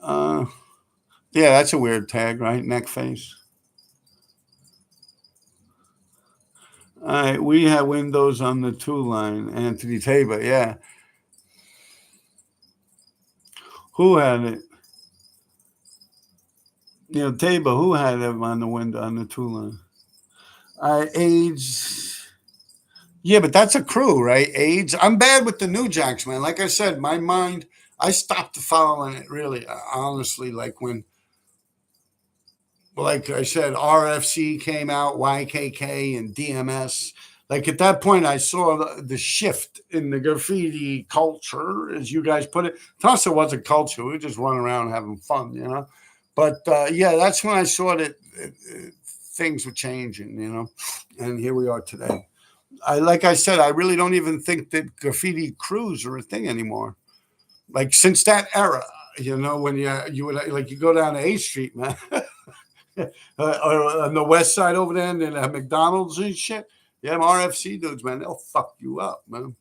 S1: Yeah, that's a weird tag, right? Neck face. All right, we have windows on the two line. Anthony Tabor, yeah. Who had it? Tabor, who had them on the window on the two line? Age Yeah, but that's a crew, right? AIDS. I'm bad with the New Jacks, man. Like I said, my mind, I stopped following it really, honestly. Like when, like I said, RFC came out, YKK and DMS. Like at that point, I saw the shift in the graffiti culture, as you guys put it. To us, it wasn't culture. We were just running around having fun, you know? But yeah, that's when I saw that things were changing, you know? And here we are today. Like I said, I really don't even think that graffiti crews are a thing anymore. Like since that era, you know, when you would like you go down to 8th Street, man, or on the west side over there, and then McDonald's and shit. Yeah, them RFC dudes, man, they'll fuck you up, man.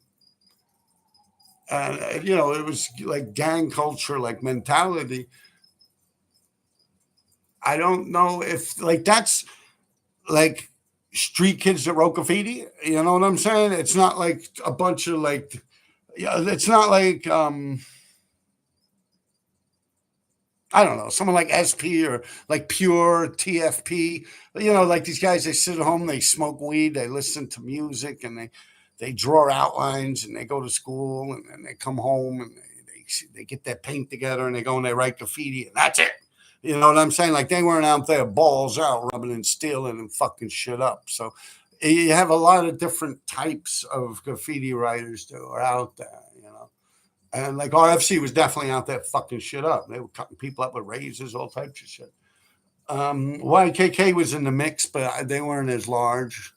S1: And you know, it was like gang culture, like mentality. I don't know if like that's like street kids that wrote graffiti. You know what I'm saying? It's not like a bunch of like, yeah, it's not like I don't know, someone like SP or like Pure TFP. You know, like these guys, they sit at home, they smoke weed, they listen to music, and they draw outlines, and they go to school, and they come home, and they get their paint together, and they go and they write graffiti, and that's it. You know what I'm saying? Like they weren't out there balls out, rubbing and stealing and fucking shit up. So you have a lot of different types of graffiti writers that are out there. You know. And like RFC was definitely out there fucking shit up. They were cutting people up with razors, all types of shit. YKK was in the mix, but they weren't as large.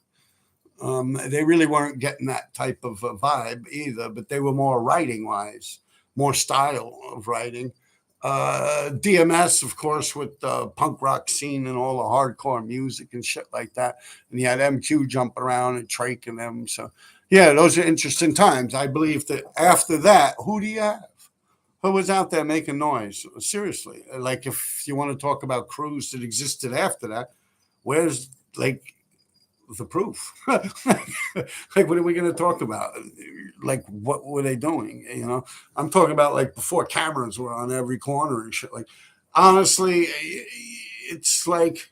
S1: They really weren't getting that type of a vibe either, but they were more writing wise, more style of writing. DMS, of course, with the punk rock scene and all the hardcore music and shit like that. And you had MQ jumping around and Trake and them. So, yeah, those are interesting times. I believe that after that, who do you have? Who was out there making noise? Seriously. Like, if you want to talk about crews that existed after that, where's like the proof? Like, what are we going to talk about? Like, what were they doing? You know, I'm talking about like before cameras were on every corner and shit. Like, honestly, it's like,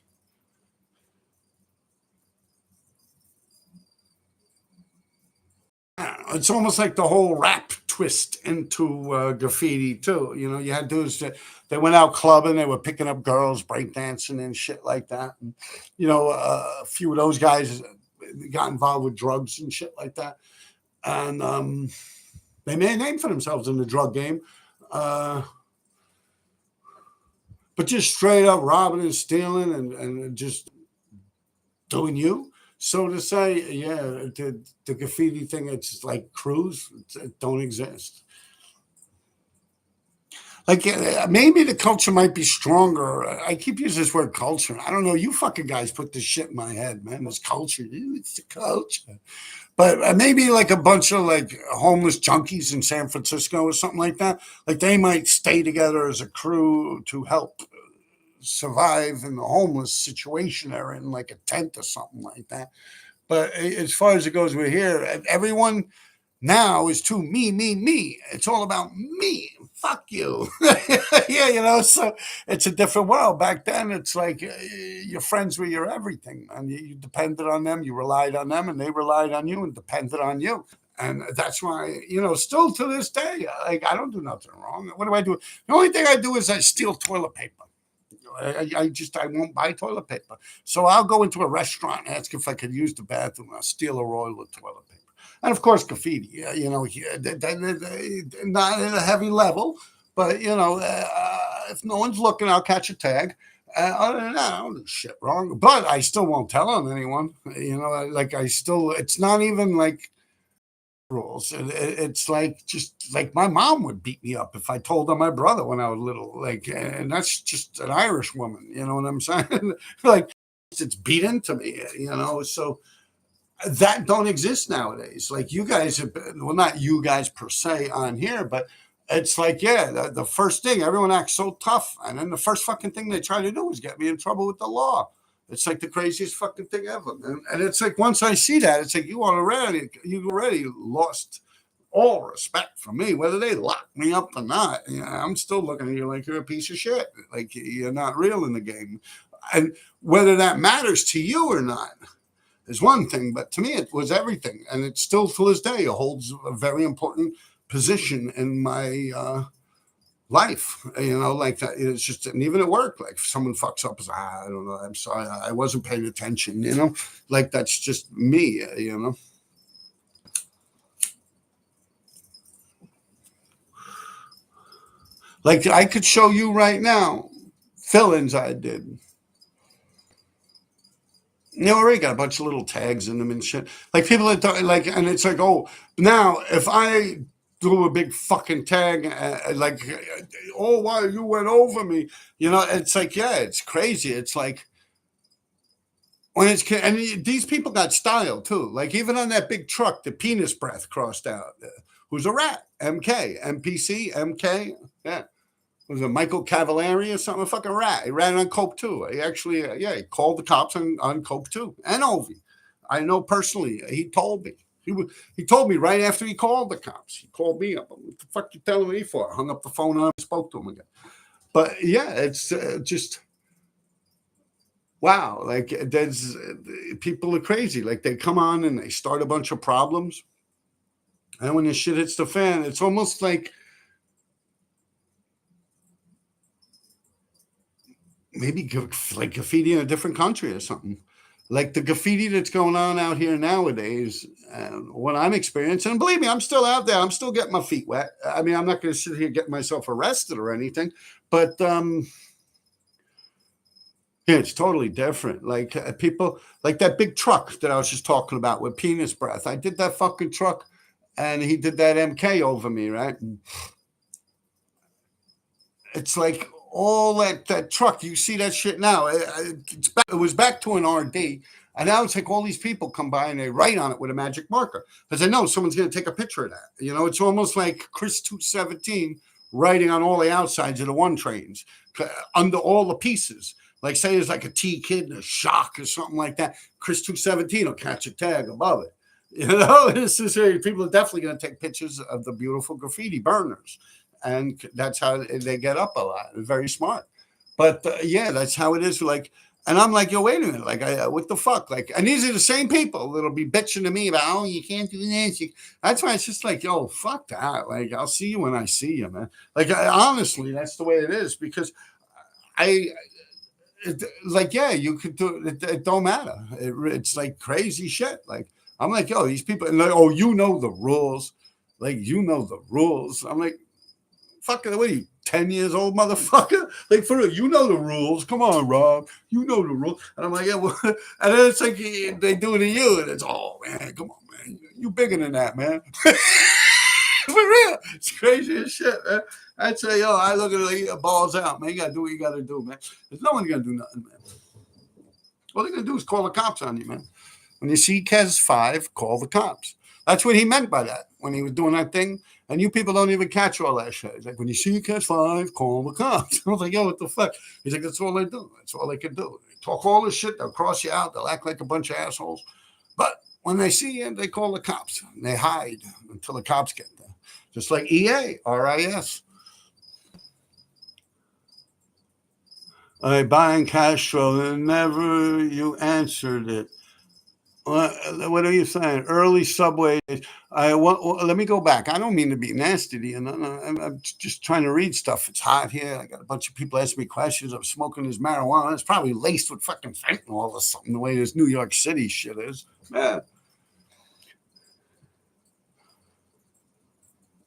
S1: I don't know, it's almost like the whole rap twist into graffiti too. You know, you had dudes that they went out clubbing, they were picking up girls, breakdancing and shit like that. And you know, a few of those guys got involved with drugs and shit like that. And they made a name for themselves in the drug game. Uh, but just straight up robbing and stealing and just doing you. So to say, yeah, the graffiti thing, it's like crews, it don't exist. Like maybe the culture might be stronger. I keep using this word culture. I don't know. You fucking guys put this shit in my head, man. This culture, it's the culture. But maybe like a bunch of like homeless junkies in San Francisco or something like that. Like they might stay together as a crew to help survive in the homeless situation they're in, like a tent or something like that. But as far as it goes, we're here. Everyone now is too me. It's all about me. Fuck you. Yeah, you know, so it's a different world. Back then, it's like your friends were your everything, and you depended on them, you relied on them, and they relied on you and depended on you. And that's why, you know, still to this day, like I don't do nothing wrong. What do I do? The only thing I do is I steal toilet paper. I won't buy toilet paper. So I'll go into a restaurant and ask if I could use the bathroom. I'll steal a roll of toilet paper. And of course, graffiti, you know, not at a heavy level, but, you know, if no one's looking, I'll catch a tag. Other than that, I don't do shit wrong, but I still won't tell on anyone. You know, like I still, it's not even like rules. It's like just like my mom would beat me up if I told on my brother when I was little. Like, and that's just an Irish woman. You know what I'm saying? Like, it's beat into me. You know, so that don't exist nowadays. Like you guys have been, well, not you guys per se on here, but it's like, yeah, the first thing, everyone acts so tough. And then the first fucking thing they try to do is get me in trouble with the law. It's like the craziest fucking thing ever. And it's like, once I see that, it's like, you already lost all respect for me, whether they lock me up or not. You know, I'm still looking at you like you're a piece of shit. Like you're not real in the game. And whether that matters to you or not, is one thing, but to me it was everything, and it still to this day holds a very important position in my life. Like that. It's just, and even at work, like if someone fucks up, I don't know, I'm sorry, I wasn't paying attention. Like that's just me. Like I could show you right now fill-ins I did. Already got a bunch of little tags in them and shit. Like people that don't, like, and it's like, oh, now if I do a big fucking tag, like, oh, why you went over me? It's like, yeah, it's crazy. It's like when and these people got style too. Like even on that big truck, the penis breath crossed out. Who's a rat? MK, MPC, MK. Yeah. Was it Michael Cavallari or something? A fucking rat. He ran on coke too. He actually, he called the cops on coke too. And Ovi. I know personally. He told me. He told me right after he called the cops. He called me up. What the fuck you telling me for? I hung up the phone and I spoke to him again. But yeah, it's just wow. Like there's people are crazy. Like they come on and they start a bunch of problems, and when the shit hits the fan, it's almost like maybe like graffiti in a different country or something. Like the graffiti that's going on out here nowadays, what I'm experiencing, and believe me, I'm still out there. I'm still getting my feet wet. I mean, I'm not going to sit here getting myself arrested or anything, but yeah, it's totally different. Like people, like that big truck that I was just talking about with penis breath. I did that fucking truck, and he did that MK over me, right? And it's like all that truck. You see that shit now. It was back to an RD. And now it's like all these people come by and they write on it with a magic marker because they know someone's going to take a picture of that. It's almost like Chris 217 writing on all the outsides of the one trains under all the pieces. Like say there's like a T kid and a shock or something like that. Chris 217 will catch a tag above it. This is people are definitely going to take pictures of the beautiful graffiti burners. And that's how they get up a lot. It's very smart. But yeah, that's how it is. Like, and I'm like, yo, wait a minute. Like, what the fuck? Like, and these are the same people that'll be bitching to me about, oh, you can't do this. That's why it's just like, yo, fuck that. Like, I'll see you when I see you, man. Like, honestly, that's the way it is because like, yeah, you could do it. It don't matter. It's like crazy shit. Like, I'm like, yo, these people, and like, oh, you know the rules. Like, you know the rules. I'm like, fucking, what are you, 10 years old, motherfucker? Like, for real, you know the rules. Come on, Rob. You know the rules. And I'm like, yeah, well, and then it's like they do it to you, and it's, oh, man, come on, man. You bigger than that, man. For real. It's crazy as shit, man. I'd say, yo, I look at it like balls out, man. You got to do what you got to do, man. There's no one's going to do nothing, man. All they're going to do is call the cops on you, man. When you see Kez 5, call the cops. That's what he meant by that when he was doing that thing. And you people don't even catch all that shit. He's like, when you see Kez 5, call the cops. I was like, yo, what the fuck? He's like, that's all they do. That's all they can do. They talk all this shit. They'll cross you out. They'll act like a bunch of assholes. But when they see you, they call the cops. And they hide until the cops get there. Just like EA, RIS. Buying Castro, never you answered it. What are you saying? Early subway. Let me go back. I don't mean to be nasty to you. I'm just trying to read stuff. It's hot here. I got a bunch of people asking me questions. I'm smoking this marijuana. It's probably laced with fucking fentanyl or something, the way this New York City shit is. Yeah.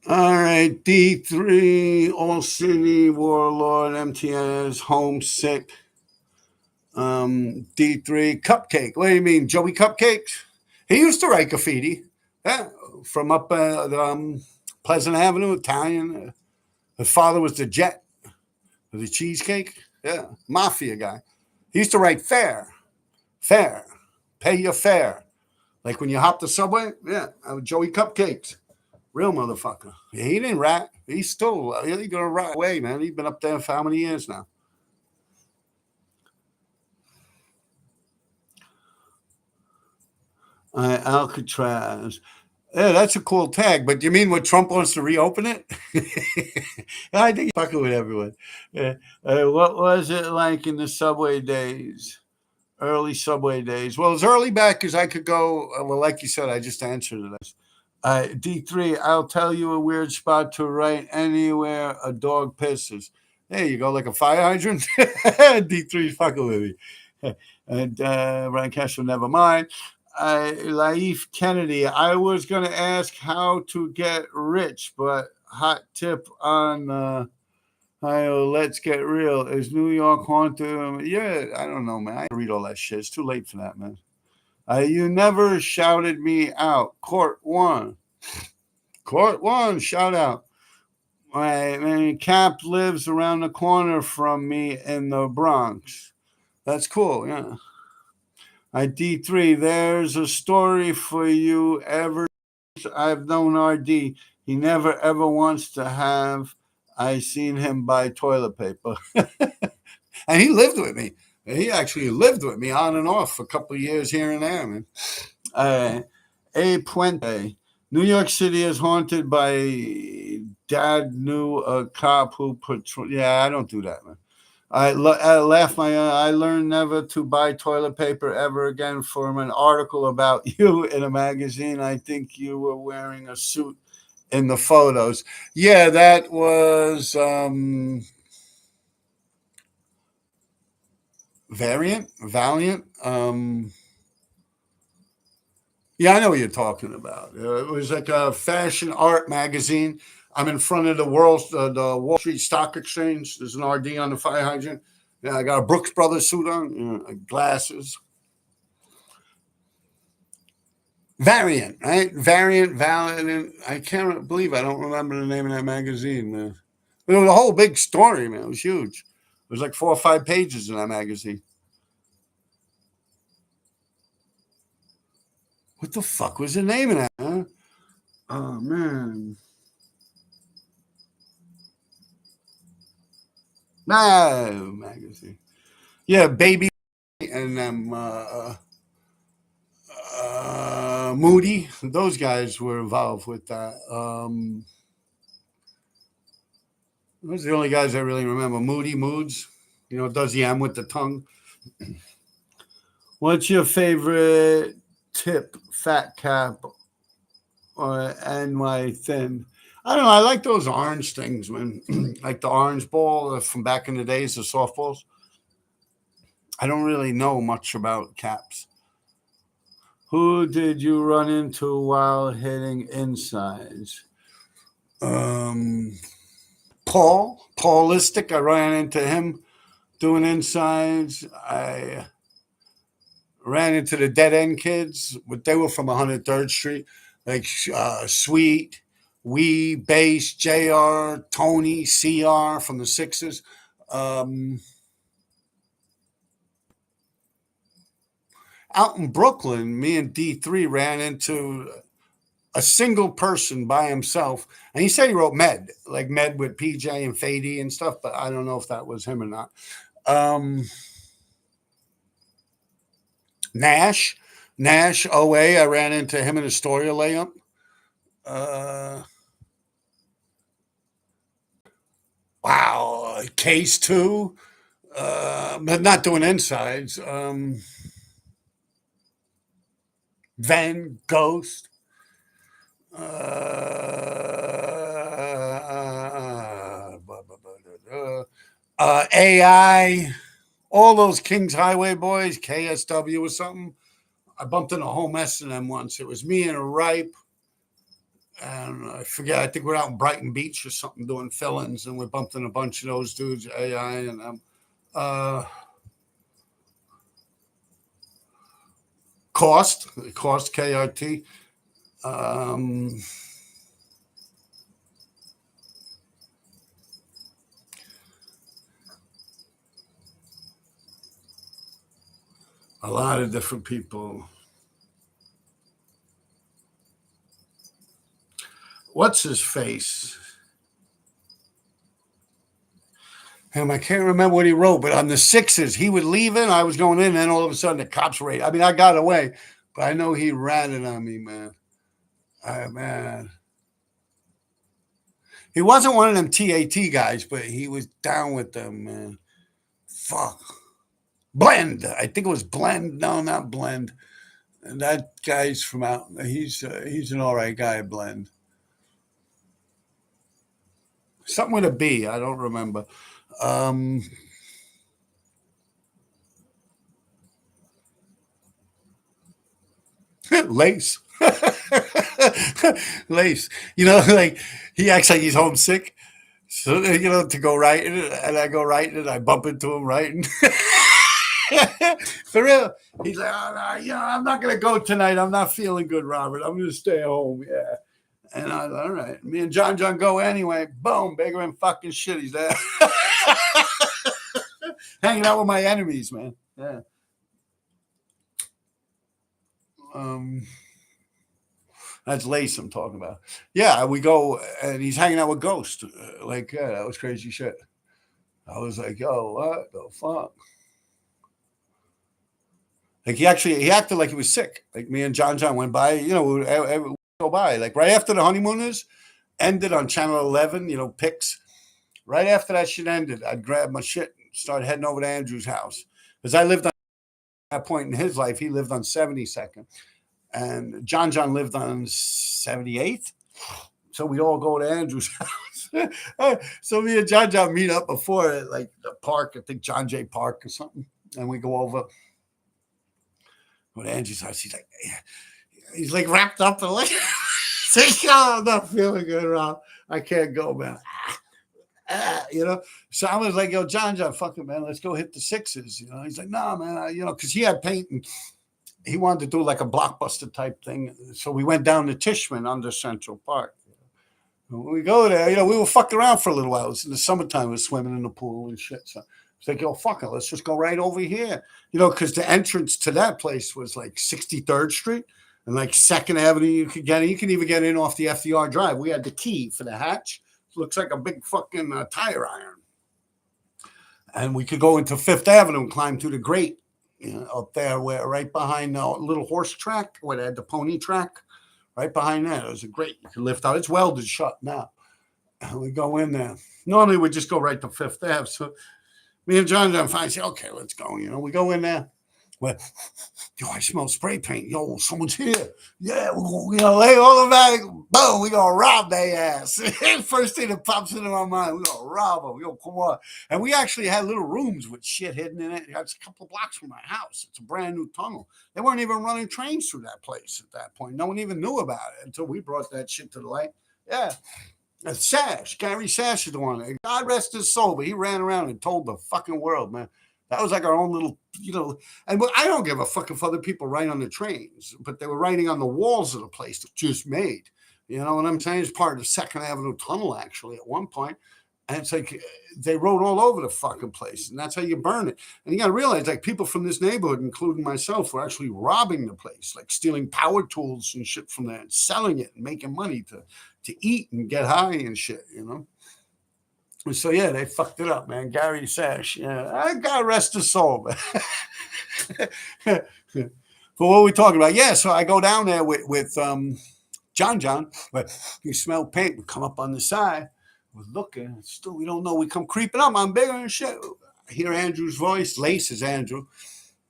S1: All right. D3, All City, Warlord, MTS, Homesick. D3, Cupcake. What do you mean, Joey Cupcakes? He used to write graffiti. Yeah, from up Pleasant Avenue, Italian. His father was the Jet, the cheesecake. Yeah, mafia guy. He used to write fare, pay your fare. Like when you hop the subway, yeah, Joey Cupcakes. Real motherfucker. He didn't rat. He's still, he's going to rat away, man. He's been up there for how many years now? Alcatraz. Yeah, that's a cool tag. But you mean what Trump wants to reopen it? I think he's fucking with everyone. Yeah. What was it like in the subway days? Early subway days. Well, it's early back because I could go. Well, like you said, I just answered it. D3, I'll tell you a weird spot to write anywhere a dog pisses. There you go, like a fire hydrant. D3's fucking with me. And Brian Castro, never mind. Laif Kennedy, I was going to ask how to get rich, but hot tip on let's get real. Is New York haunted? Yeah, I don't know, man. I read all that shit. It's too late for that, man. You never shouted me out. Court one. Court one. Shout out. My man, Cap lives around the corner from me in the Bronx. That's cool, yeah. D3, there's a story for you. Ever since I've known RD, he never ever wants to have. I seen him buy toilet paper. And he lived with me. He actually lived with me on and off for a couple of years here and there, man. A Puente. New York City is haunted by dad knew a cop who patrol. Yeah, I don't do that, man. I laugh my. I learned never to buy toilet paper ever again from an article about you in a magazine. I think you were wearing a suit in the photos. Yeah, that was Valiant. Yeah, I know what you're talking about. It was like a fashion art magazine. I'm in front of the Wall Street Stock Exchange. There's an RD on the fire hydrant. Yeah, I got a Brooks Brothers suit on, glasses. Variant, right? Valiant. I can't believe I don't remember the name of that magazine, man. But it was a whole big story, man. It was huge. It was like 4 or 5 pages in that magazine. What the fuck was the name of that? Huh? Oh man. No magazine. Yeah, baby and Moody. Those guys were involved with that. Those are the only guys I really remember. Moody Moods. Does the M with the tongue. What's your favorite tip, fat cap or NY thin? I don't know. I like those orange things, man. Like the orange ball from back in the days, the softballs. I don't really know much about caps. Who did you run into while hitting insides? Um, Paulistic. I ran into him doing insides. I ran into the Dead End Kids, but they were from 103rd Street, like Sweet, Bass, JR, Tony, CR from the Sixes. Um, Out in Brooklyn, me and D3 ran into a single person by himself, and he said he wrote Med with PJ and Fady and stuff, but I don't know if that was him or not. Um, Nash, OA, I ran into him in Astoria layup. Uh, wow, Case 2, but not doing insides. Ven, Ghost, AI, all those Kings Highway boys, KSW or something. I bumped into a whole mess of them once. It was me and a Ripe, and I forget. I think we're out in Brighton Beach or something doing fill-ins, and we bumped into a bunch of those dudes, AI and uh, Cost KRT. Um, a lot of different people. What's his face? I can't remember what he wrote, but on the Sixes, he would leave in, I was going in, and then all of a sudden the cops were. I mean, I got away, but I know he ratted on me, man. Man. He wasn't one of them TAT guys, but he was down with them, man. Fuck. Blend. I think it was Blend. No, not Blend. And that guy's from out. He's an all right guy. Blend. Something with a B. I don't remember. Um, Lace. Lace. Like he acts like he's homesick. So to go writing, and I go writing, and I bump into him writing. For real, he's like, oh, no, I'm not gonna go tonight. I'm not feeling good, Robert. I'm gonna stay home. Yeah, and I was all right. Me and John go anyway. Boom, bigger and fucking shit. He's there, hanging out with my enemies, man. Yeah. Um, That's Lace I'm talking about. Yeah, we go and he's hanging out with Ghost. Like, yeah, that was crazy shit. I was like, yo, what the fuck? Like he acted like he was sick. Like me and John went by, we would go by. Like right after the honeymooners ended on channel 11, pics. Right after that shit ended, I'd grab my shit and start heading over to Andrew's house. Because I lived on that point in his life, he lived on 72nd. And John lived on 78th. So we all go to Andrew's house. So me and John meet up before at like the park, I think John Jay Park or something. And we go over to Andrew's house. He's like wrapped up and like, I'm not feeling good, Rob. I can't go, man. So I was like, yo, John, fuck it, man. Let's go hit the sixes. He's like, nah, man, because he had paint and he wanted to do like a blockbuster type thing. So we went down to Tishman under Central Park. When we go there, we were fucking around for a little while. It was in the summertime, we were swimming in the pool and shit. So it's like, yo, fuck it, let's just go right over here. Because the entrance to that place was like 63rd Street and like 2nd Avenue. You could get in. You can even get in off the FDR Drive. We had the key for the hatch. It looks like a big fucking tire iron. And we could go into 5th Avenue and climb through the grate. Up there, where right behind the little horse track, where they had the pony track, right behind that, it was a grate. You could lift out. It's welded shut now. And we go in there. Normally we just go right to 5th Ave. So me and John finally say, okay, let's go. We go in there. Well, yo, I smell spray paint. Yo, someone's here. Yeah, we're gonna lay all of that. Boom, we're gonna rob their ass. First thing that pops into my mind, we're gonna rob them. Yo, come on. And we actually had little rooms with shit hidden in it. It's a couple of blocks from my house. It's a brand new tunnel. They weren't even running trains through that place at that point. No one even knew about it until we brought that shit to the light. Yeah. And Sash, Gary Sash is the one. God rest his soul, but he ran around and told the fucking world, man. That was like our own little, and I don't give a fuck if other people write on the trains, but they were writing on the walls of the place that just made. You know what I'm saying? It's part of the 2nd Avenue tunnel, actually, at one point. And it's like they wrote all over the fucking place, and that's how you burn it. And you got to realize, like, people from this neighborhood, including myself, were actually robbing the place, like stealing power tools and shit from there and selling it and making money to eat and get high and shit, So yeah, they fucked it up, man. Gary Sash, I God rest his soul, man. But what are we talking about? Yeah, so I go down there with John, but you smell paint. We come up on the side, we're looking. Still, we don't know. We come creeping up. I'm bigger and shit. I hear Andrew's voice. Lace is Andrew.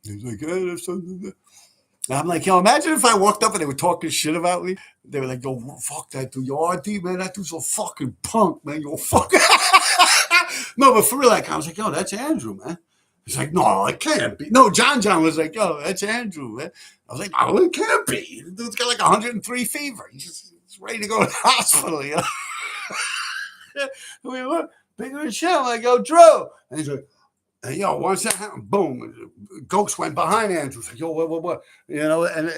S1: He's like, hey, there's something. And I'm like, yo, imagine if I walked up and they were talking shit about me. They were like, yo, fuck that dude. Yo, RD, man, that dude's a fucking punk, man. Yo, fuck. No, but for real, like, I was like, yo, that's Andrew, man. He's like, no, it can't be. No, John was like, yo, that's Andrew, man. I was like, no, it can't be. The dude's got like 103 fever. He's ready to go to the hospital, We look bigger and shit. I'm like, yo, Drew. And he's like, hey, yo, once that happened, boom, Ghost went behind Andrew. Like, yo, what? And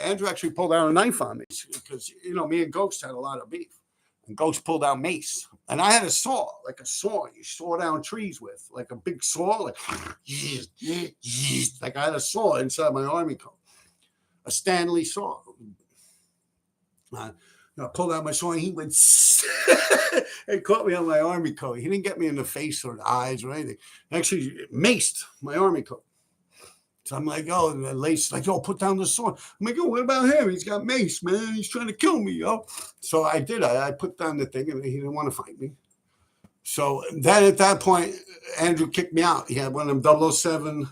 S1: Andrew actually pulled out a knife on me because, me and Ghost had a lot of beef. And Ghost pulled out mace. And I had a saw, like a saw you saw down trees with, like a big saw, like I had a saw inside my army coat, a Stanley saw. I pulled out my saw and he went, it caught me on my army coat. He didn't get me in the face or the eyes or anything. Actually, maced my army coat. So I'm like, oh, and Lace like, yo, put down the sword. I'm like, yo, what about him? He's got mace, man. He's trying to kill me, yo. So I did. I put down the thing, and he didn't want to fight me. So then at that point, Andrew kicked me out. He had one of them 007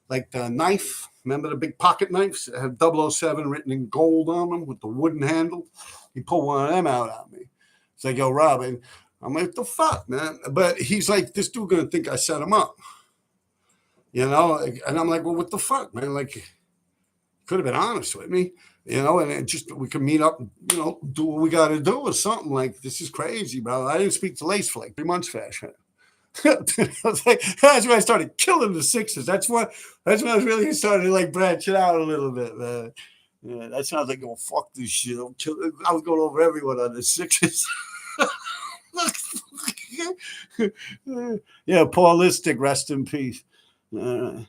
S1: like the knife. Remember the big pocket knives that had 007 written in gold on them with the wooden handle? He pulled one of them out on me. It's like, yo, Robin. I'm like, what the fuck, man? But he's like, this dude gonna think I set him up. You know? And I'm like, well, what the fuck, man? Like, could have been honest with me, you know, and it just we can meet up, you know, do what we got to do or something. Like, this is crazy, bro. I didn't speak to Lace for like 3 months fast. I was like, that's when I started killing the Sixers. That's when I was really starting to like branch it out a little bit, man. Yeah, that sounds like, oh, fuck this shit. I was going over everyone on the Sixers. Yeah, Paul Listic, rest in peace. Yeah,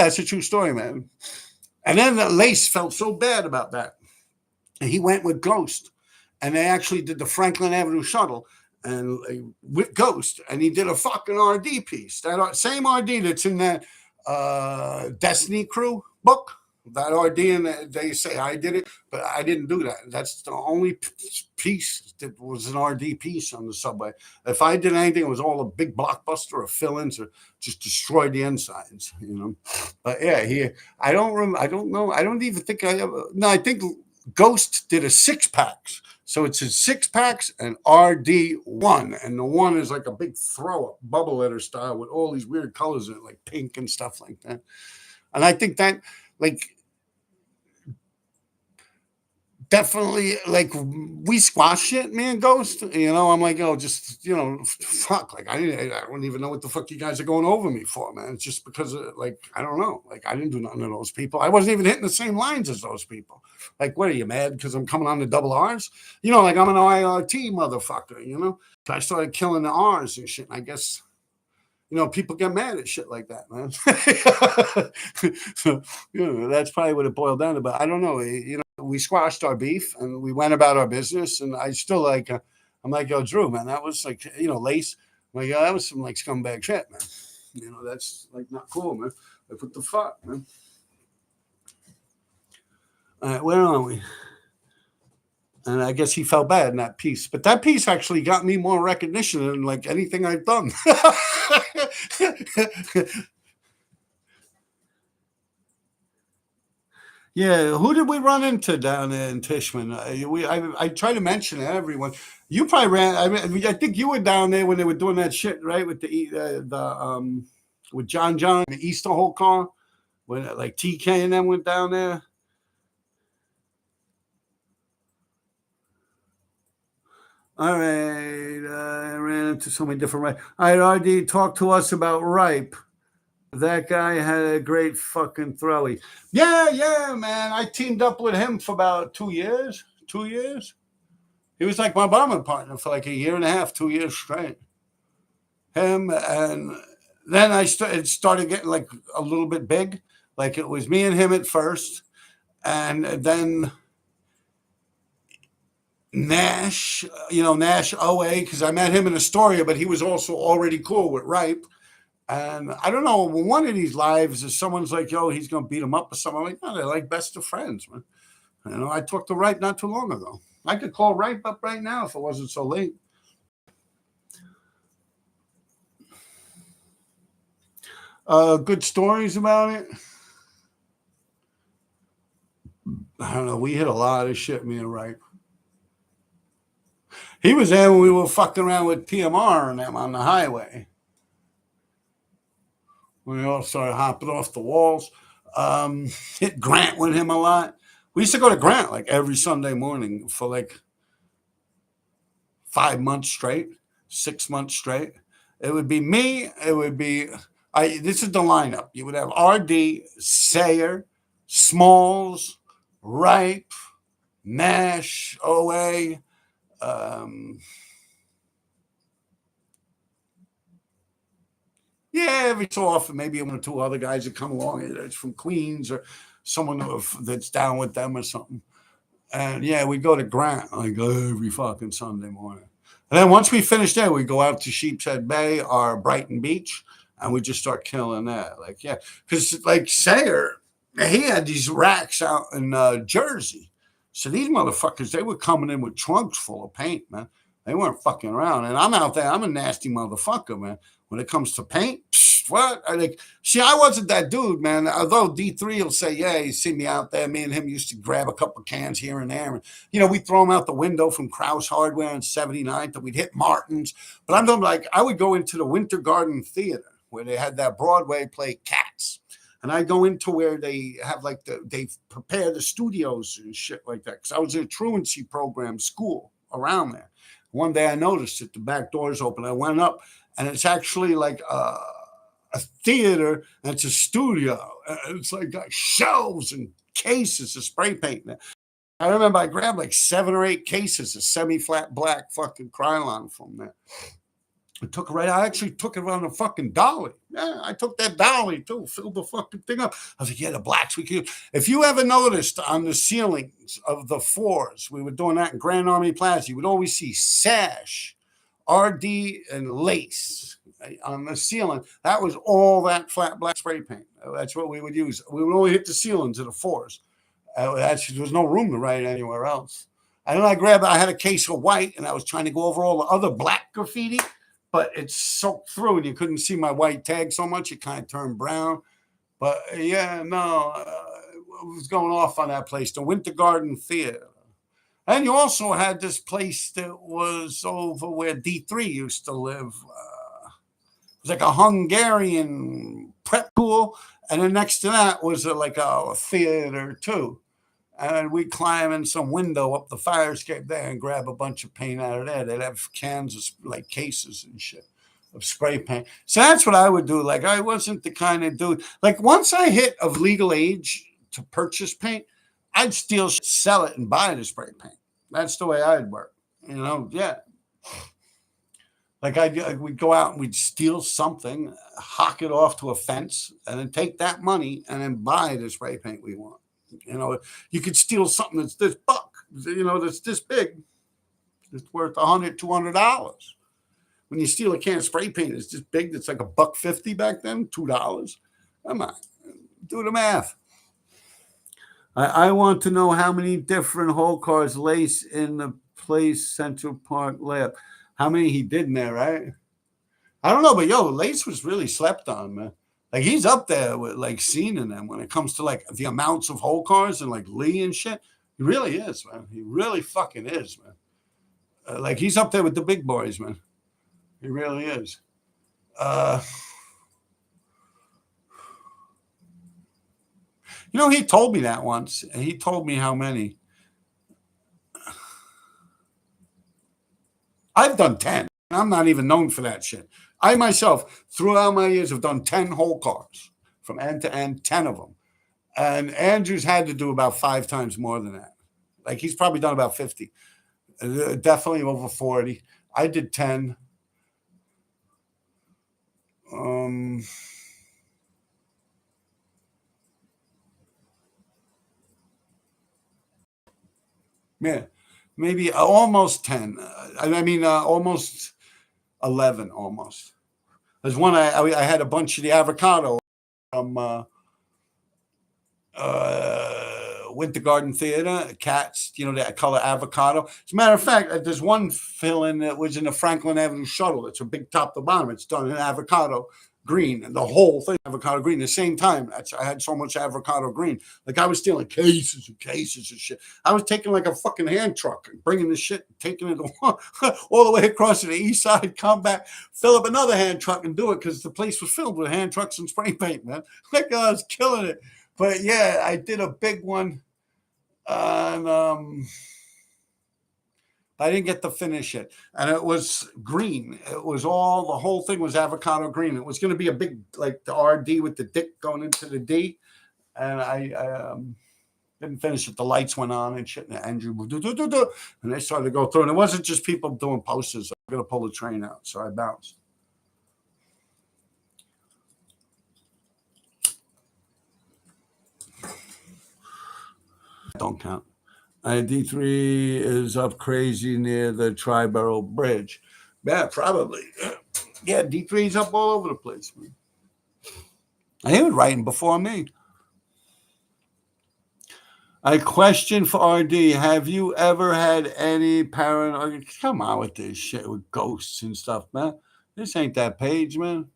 S1: it's a true story, man. And then Lace felt so bad about that. And he went with Ghost. And they actually did the Franklin Avenue shuttle and with Ghost. And he did a fucking RD piece. That same RD that's in that Destiny Crew book. That RD, and they say I did it, but I didn't do that. That's the only piece that was an RD piece on the subway. If I did anything, it was all a big blockbuster or fill-ins or just destroy the insides, you know. But yeah, I don't remember. I don't know. I don't even think I ever. No, I think Ghost did a 6-packs. So it's a 6-packs and RD1, and the one is like a big throw-up bubble letter style with all these weird colors in it, like pink and stuff like that. And I think that, like, definitely, like, we squash it, man, Ghost. You know, I'm like, oh, just, you know, fuck. Like, I don't even know what the fuck you guys are going over me for, man. It's just because of, like, I don't know. Like, I didn't do nothing to those people. I wasn't even hitting the same lines as those people. Like, what are you, mad because I'm coming on the double R's? You know, like, I'm an IRT motherfucker, you know? So I started killing the R's and shit. And I guess, you know, people get mad at shit like that, man. So, you know, that's probably what it boiled down to. But I don't know. You know, we squashed our beef and we went about our business. And I still like, I'm like, yo, Drew, man, that was like, you know, Lace. I'm like, yo, that was some like scumbag shit, man. You know, that's like not cool, man. Like, what the fuck, man? All right, where are we? And I guess he felt bad in that piece. But that piece actually got me more recognition than like anything I've done. Yeah, who did we run into down there in Tishman? I try to mention everyone. You probably ran. I think you were down there when they were doing that shit, right? With with John the Easter whole car, when like TK and them went down there. All right, I ran into so many different. All right, RD, talk to us about Ripe. That guy had a great fucking throwy. Yeah, man. I teamed up with him for about 2 years. 2 years. He was like my bombing partner for like a year and a half, 2 years straight. Him, and then it started getting like a little bit big. Like it was me and him at first, and then Nash, Nash OA, because I met him in Astoria, but he was also already cool with Ripe. And I don't know, one of these lives is someone's like, yo, he's going to beat him up or something. I'm like, no, they're like best of friends, man. You know, I talked to Ripe not too long ago. I could call Ripe up right now if it wasn't so late. Good stories about it. I don't know. We hit a lot of shit, me and Ripe. He was there when we were fucking around with PMR and them on the highway. We all started hopping off the walls. Hit Grant with him a lot. We used to go to Grant like every Sunday morning for like 5 months straight, 6 months straight. It would be me. It would be this is the lineup. You would have RD, Sayer, Smalls, Ripe, Nash, OA. Yeah, every so often, maybe one or two other guys that come along. It's from Queens or someone that's down with them or something. And yeah, we go to Grant like every fucking Sunday morning. And then once we finish there, we go out to Sheepshead Bay or Brighton Beach, and we just start killing that. Like, yeah, because like Sayer, he had these racks out in Jersey. So these motherfuckers, they were coming in with trunks full of paint, man. They weren't fucking around. And I'm out there. I'm a nasty motherfucker, man. When it comes to paint, ghost. What? I like, see, I wasn't that dude, man. Although D3 will say, yeah, you see me out there. Me and him used to grab a couple of cans here and there. And, we'd throw them out the window from Krause Hardware on 79th, and we'd hit Martin's. But I'm talking like, I would go into the Winter Garden Theater where they had that Broadway play Cats. And I go into where they have they prepare the studios and shit like that. Because I was in a truancy program school around there. One day I noticed that the back door's open. I went up, and it's actually like a theater, and it's a studio. It's like got shelves and cases of spray paint. I remember I grabbed like 7 or 8 cases of semi-flat black fucking Krylon from there. I actually took it on a fucking dolly. Yeah, I took that dolly too, filled the fucking thing up. I was like, yeah, the blacks we could. If you ever noticed on the ceilings of the floors, we were doing that in Grand Army Plaza, you would always see sash, RD, and lace on the ceiling. That was all that flat black spray paint. That's what we would use. We would only hit the ceilings of the floors. There was no room to write anywhere else. And then I had a case of white, and I was trying to go over all the other black graffiti, but it soaked through and you couldn't see my white tag so much. It kind of turned brown. But yeah, no, I was going off on that place, the Winter Garden Theater. And you also had this place that was over where D3 used to live. It was like a Hungarian prep school. And then next to that was like a theater too. And we'd climb in some window up the fire escape there and grab a bunch of paint out of there. They'd have cans of like cases and shit of spray paint. So that's what I would do. Like, I wasn't the kind of dude. Like, once I hit of legal age to purchase paint, I'd still sell it and buy the spray paint. That's the way I'd work. Yeah. Like, we'd go out and we'd steal something, hock it off to a fence, and then take that money and then buy the spray paint we want. You could steal something that's this buck, that's this big. It's worth $100, $200. When you steal a can of spray paint, it's this big. That's like $1.50 back then, $2. Come on, do the math. I want to know how many different whole cars Lace in the Place Central Park layup. How many he did in there, right? I don't know, but Lace was really slept on, man. Like, he's up there with like Cena and them when it comes to like the amounts of whole cars and like Lee and shit. He really is, man. He really fucking is, man. Like, he's up there with the big boys, man. He really is. He told me that once. And he told me how many. I've done 10. I'm not even known for that shit. I myself, throughout my years, have done 10 whole cars from end to end, 10 of them. And Andrew's had to do about 5 times more than that. Like, he's probably done about 50. Definitely over 40. I did 10. Yeah, maybe almost 10. Almost 11, almost. There's one I had a bunch of the avocado from Winter Garden Theater, Cats, that color avocado. As a matter of fact, there's one fill-in that was in the Franklin Avenue shuttle. It's a big top to bottom. It's done in avocado green, and the whole thing avocado green. At the same time, I had so much avocado green. Like, I was stealing cases and cases of shit. I was taking like a fucking hand truck and bringing the shit, taking it all the way across to the east side, come back, fill up another hand truck and do it, because the place was filled with hand trucks and spray paint, man. Like, I was killing it. But yeah, I did a big one. And I didn't get to finish it. And it was green. It was the whole thing was avocado green. It was going to be a big, like the RD with the dick going into the D. And I didn't finish it. The lights went on and shit. And Andrew, and they started to go through. And it wasn't just people doing posters. I'm going to pull the train out. So I bounced. Don't count. D3 is up crazy near the Triborough Bridge. Yeah, probably. Yeah, D3's up all over the place, man. He was writing before me. A question for RD. Have you ever had any paranoia? Come on with this shit with ghosts and stuff, man. This ain't that page, man.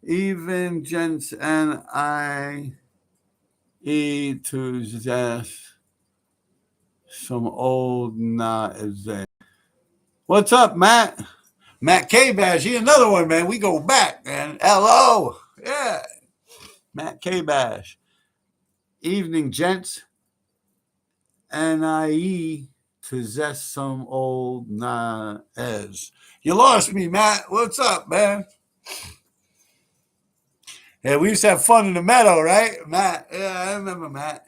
S1: Even gents and I eat to zest some old knot is there. What's up, Matt? Matt K-Bash, he another one, man. We go back, man. Hello. Yeah. Matt K-Bash. Evening, gents. NIE to zest some old Naez. You lost me, Matt. What's up, man? Yeah, we used to have fun in the meadow, right? Matt. Yeah, I remember Matt.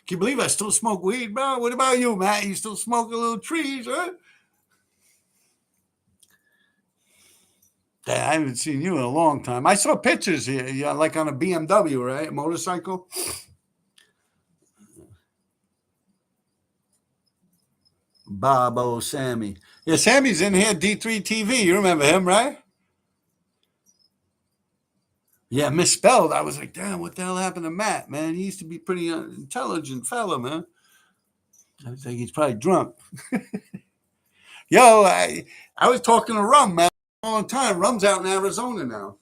S1: Can you believe I still smoke weed, bro? What about you, Matt? You still smoking little trees, huh? I haven't seen you in a long time. I saw pictures here, yeah, like on a BMW, right? A motorcycle. Bobo Sammy. Yeah, Sammy's in here, D3 TV. You remember him, right? Yeah, misspelled. I was like, damn, what the hell happened to Matt, man? He used to be pretty intelligent fella, man. I was like, he's probably drunk. Yo, I was talking to Rum, man, all the time. Rum's out in Arizona now.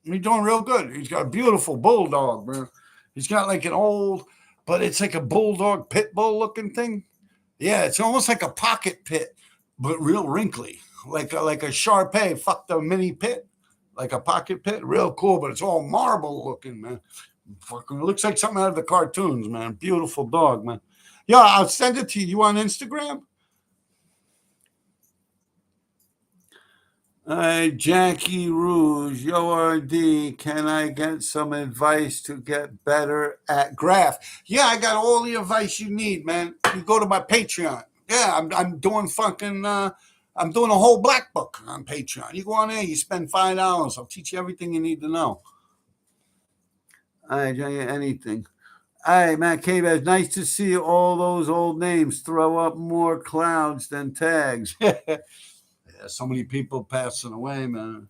S1: He's doing real good. He's got a beautiful bulldog, man. He's got like an old, but it's like a bulldog pit bull looking thing. Yeah, it's almost like a pocket pit, but real wrinkly, like a Shar Pei fucked a mini pit, like a pocket pit. Real cool, but it's all marble looking, man. Fucking looks like something out of the cartoons, man. Beautiful dog, man. Yeah, I'll send it to you. You on Instagram? Jackie Rouge, Yo RD, can I get some advice to get better at graph? Yeah, I got all the advice you need, man. You go to my Patreon. Yeah, I'm doing fucking I'm doing a whole black book on Patreon. You go on there, you spend $5. I'll teach you everything you need to know. I tell you anything. Hey, Matt K-Bash, nice to see all those old names throw up more clouds than tags. Yeah, so many people passing away, man.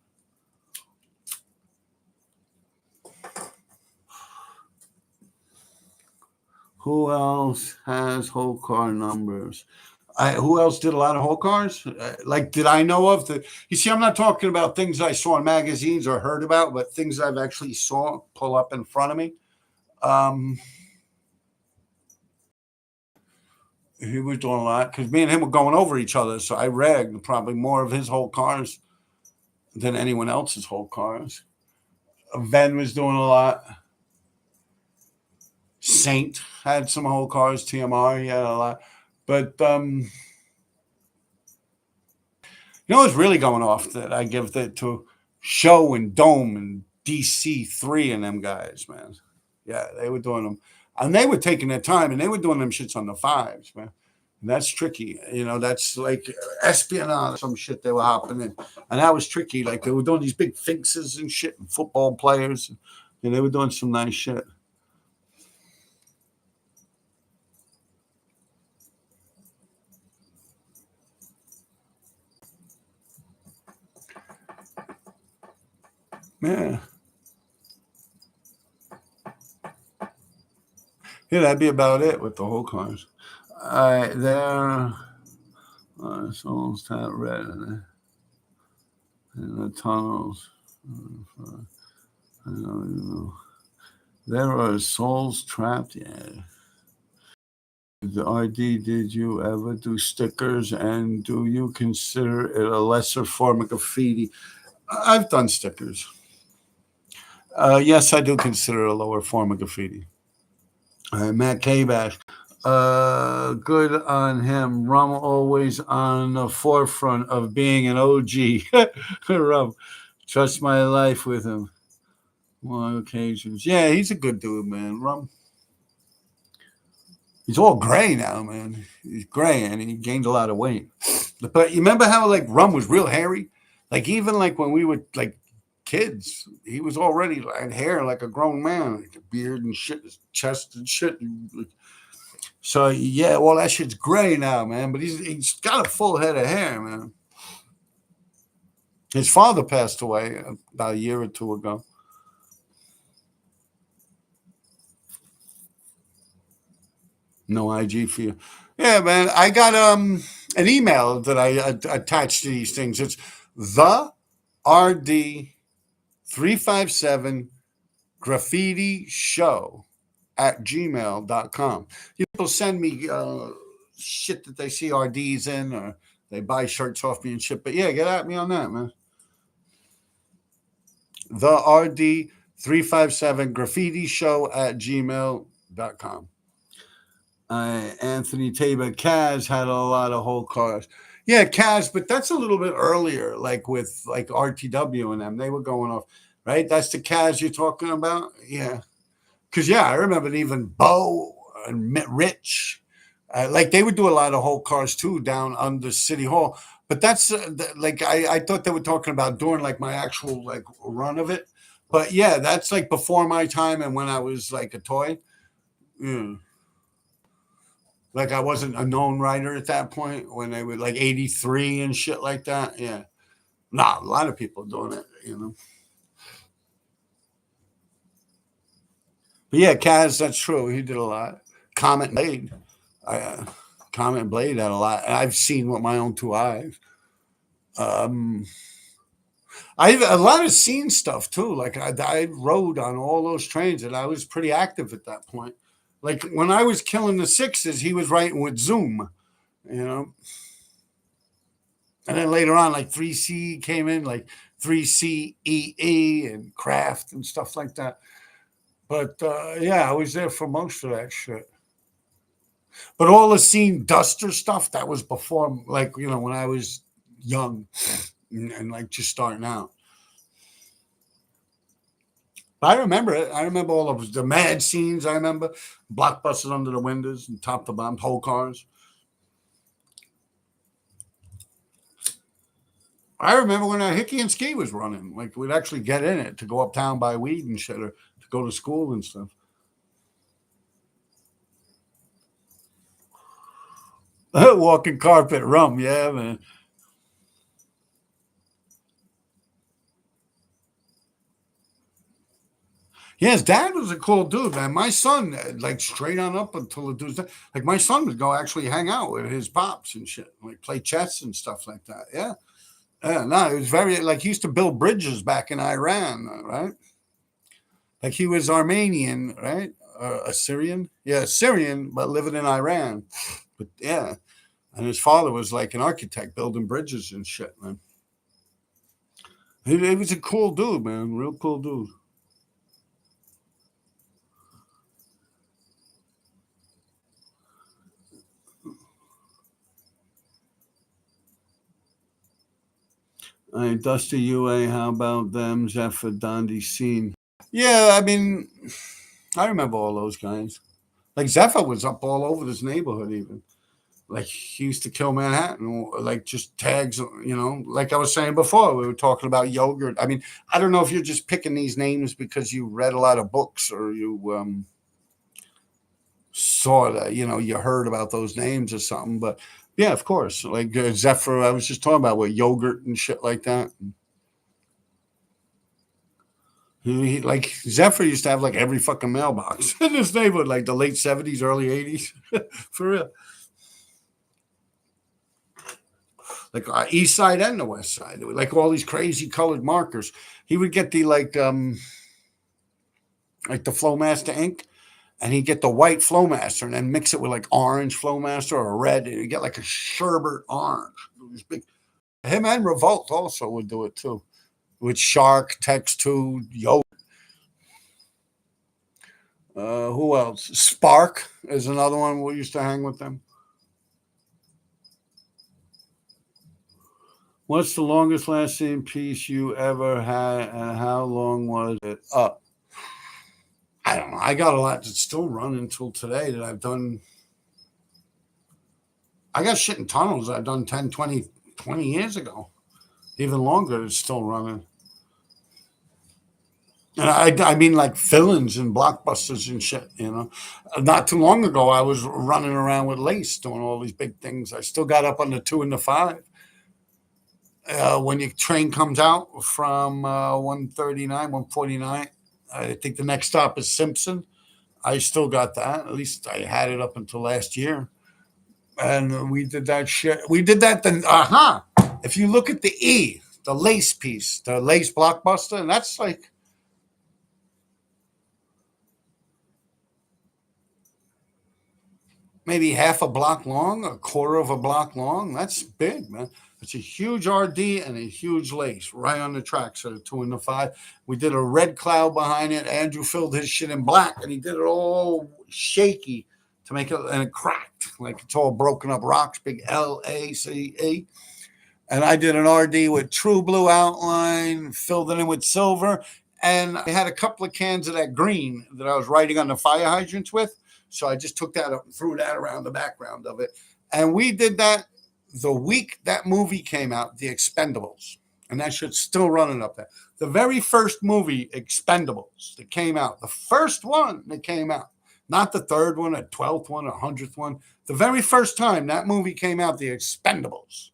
S1: Who else has whole car numbers? Who else did a lot of whole cars? Like, did I know of? You see, I'm not talking about things I saw in magazines or heard about, but things I've actually saw pull up in front of me. Um, he was doing a lot because me and him were going over each other. So I read probably more of his whole cars than anyone else's whole cars. Ven was doing a lot. Saint had some whole cars. TMR, he had a lot. But you know what's really going off that I give that to Show and Dome and DC3 and them guys, man. Yeah, they were doing them. And they were taking their time and they were doing them shits on the fives, man. And that's tricky. You know, that's like espionage, some shit they were hopping in. And that was tricky. Like they were doing these big fixes and shit and football players. And they were doing some nice shit. Yeah. Yeah, that'd be about it with the whole cars. There souls tap red in the tunnels. I don't even know. There are souls trapped. Yeah. The RD, did you ever do stickers? And do you consider it a lesser form of graffiti? I've done stickers. Yes, I do consider it a lower form of graffiti. Matt K-Bash. Good on him. Rum always on the forefront of being an OG. Rum, trust my life with him. On occasions. Yeah, he's a good dude, man. Rum. He's all gray now, man. He's gray and he gained a lot of weight. But you remember how like Rum was real hairy? Like even like when we were like kids, he was already had hair like a grown man, like a beard and shit, his chest and shit. So yeah, well that shit's gray now, man. But he's got a full head of hair, man. His father passed away about a year or two ago. No IG for you. Yeah, man. I got an email that I attached to these things. It's the rd357 graffiti show at gmail.com. People send me shit that they see RDs in, or they buy shirts off me and shit. But yeah, get at me on that, man. The rd357 graffiti show at gmail.com. Anthony Tabor, Kaz had a lot of whole cars. Yeah, Kaz, but that's a little bit earlier, like with like RTW and them. They were going off, right? That's the Kaz you're talking about? Yeah. Because, yeah, I remember even Bo and Rich, like they would do a lot of whole cars too down under City Hall. But that's like, I thought they were talking about doing like my actual like run of it. But yeah, that's like before my time and when I was like a toy. Yeah. Like I wasn't a known writer at that point when they were like 83 and shit like that. Yeah. Nah, a lot of people doing it, you know. But yeah, Kaz, that's true. He did a lot. Comet Blade. I, Comet Blade had a lot. I've seen with my own two eyes. Um, I a lot of scene stuff too. Like I rode on all those trains, and I was pretty active at that point. Like when I was killing the sixes, he was writing with Zoom, you know. And then later on, like 3C came in, like 3CEE and Craft and stuff like that. But yeah, I was there for most of that shit. But all the scene duster stuff that was before, like you know, when I was young and like just starting out. But I remember it. I remember all of the mad scenes. I remember blockbusters under the windows and top to bottom, whole cars. I remember when Hickey and Ski was running. Like we'd actually get in it to go uptown buy weed and shit, or to go to school and stuff. Walking carpet rum, yeah, man. Yeah, his dad was a cool dude, man. My son, like straight on up until the dude's dead, like my son would go actually hang out with his pops and shit, like play chess and stuff like that. Yeah, yeah. No, it was very like he used to build bridges back in Iran, right? Like he was Armenian, right? Assyrian, yeah, Syrian, but living in Iran. But yeah, and his father was like an architect building bridges and shit, man. He was a cool dude, man. Real cool dude. Dusty UA, how about them? Zephyr, Dondi, Scene. Yeah, I mean, I remember all those guys. Like Zephyr was up all over this neighborhood, even. Like he used to kill Manhattan, like just tags, you know. Like I was saying before, we were talking about yogurt. I mean, I don't know if you're just picking these names because you read a lot of books or you saw that, you know, you heard about those names or something. But yeah, of course, like Zephyr, I was just talking about with yogurt and shit like that. Like Zephyr used to have like every fucking mailbox in this neighborhood, like the late 70s, early 80s, for real. Like East Side and the West Side, like all these crazy colored markers. He would get the like the Flowmaster ink, and he'd get the white Flowmaster and then mix it with like orange Flowmaster or red, and you get like a sherbet orange. It was big. Him and Revolt also would do it too, with Shark, Text Two, Yo. Who else? Spark is another one we used to hang with them. What's the longest lasting piece you ever had, and how long was it up? I don't know. I got a lot that's still running until today that I've done. I got shit in tunnels I've done 10, 20, 20 years ago. Even longer, it's still running. And I mean, like villains and blockbusters and shit, you know. Not too long ago, I was running around with Lace doing all these big things. I still got up on the 2 and the 5. When your train comes out from 139, 149, I think the next stop is Simpson. I still got that. At least I had it up until last year. And we did that shit. We did that then. If you look at the E, the lace piece, the lace blockbuster, and that's like maybe half a block long, a quarter of a block long. That's big, man. It's a huge RD and a huge lace right on the tracks of the 2 and the 5. We did a red cloud behind it. Andrew filled his shit in black, and he did it all shaky to make it, and it cracked like it's all broken up rocks. Big LACE. And I did an RD with true blue outline, filled it in with silver, and I had a couple of cans of that green that I was writing on the fire hydrants with. So I just took that up and threw that around the background of it. And we did that the week that movie came out, The Expendables. And that shit's still running up there. The very first movie, Expendables, that came out, the first one that came out, not the third one, a 12th one, a 100th one. The very first time that movie came out, The Expendables.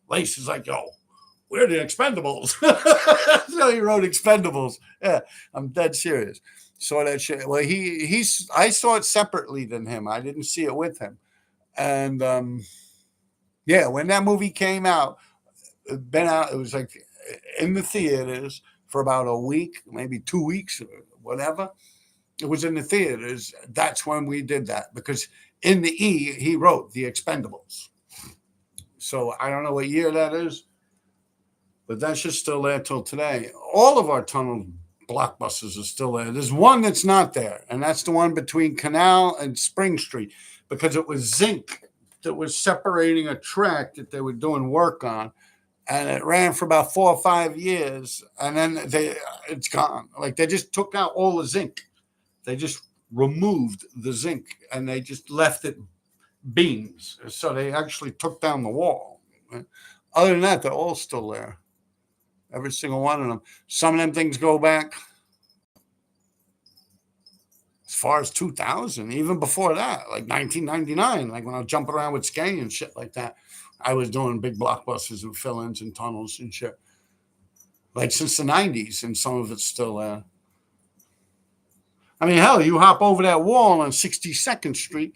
S1: Lace is like, yo, we're the Expendables. So he wrote Expendables. Yeah, I'm dead serious. Saw that shit. Well, I saw it separately than him. I didn't see it with him. And yeah, when that movie came out, it was like in the theaters for about a week, maybe 2 weeks or whatever. It was in the theaters. That's when we did that, because in the E, he wrote The Expendables. So I don't know what year that is, but that's just still there till today. All of our tunnel blockbusters are still there. There's one that's not there, and that's the one between Canal and Spring Street, because it was zinc that was separating a track that they were doing work on, and it ran for about 4 or 5 years, and then it's gone. Like they just took out all the zinc. They just removed the zinc, and they just left it beams. So they actually took down the wall. Other than that, they're all still there. Every single one of them. Some of them things go back as far as 2000, even before that, like 1999, like when I was jumping around with Skay and shit like that. I was doing big blockbusters and fill-ins and tunnels and shit. Like since the 90s, and some of it's still there. I mean, hell, you hop over that wall on 62nd Street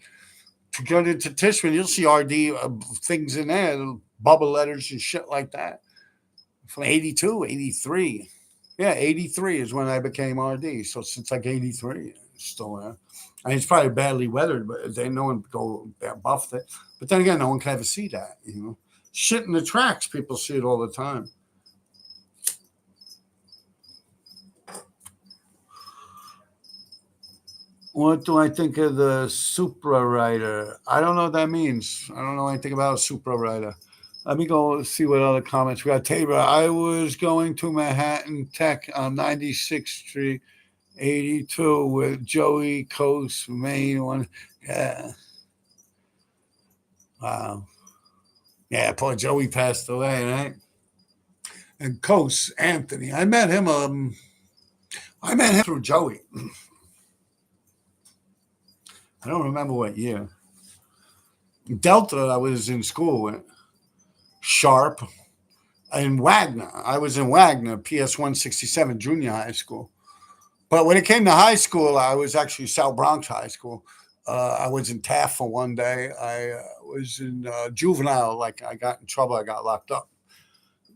S1: to go into Tishman, you'll see RD things in there, bubble letters and shit like that. From 82, 83. Yeah, 83 is when I became RD. So since like 83, it's still there. I mean, it's probably badly weathered, but no one buffed it. But then again, no one can ever see that, you know. Shit in the tracks, people see it all the time. What do I think of the Supra Rider? I don't know what that means. I don't know anything about a Supra Rider. Let me go see what other comments we got. Tabor, I was going to Manhattan Tech on 96th Street, 82 with Joey Coast, Maine one. Yeah. Wow. Yeah, poor Joey passed away, right? And Coast, Anthony. I met him through Joey. I don't remember what year. Delta, I was in school with. Sharp, and Wagner. I was in Wagner, PS 167 junior high school. But when it came to high school, I was actually South Bronx High School. I was in TAF for one day. I was in juvenile, like I got in trouble. I got locked up.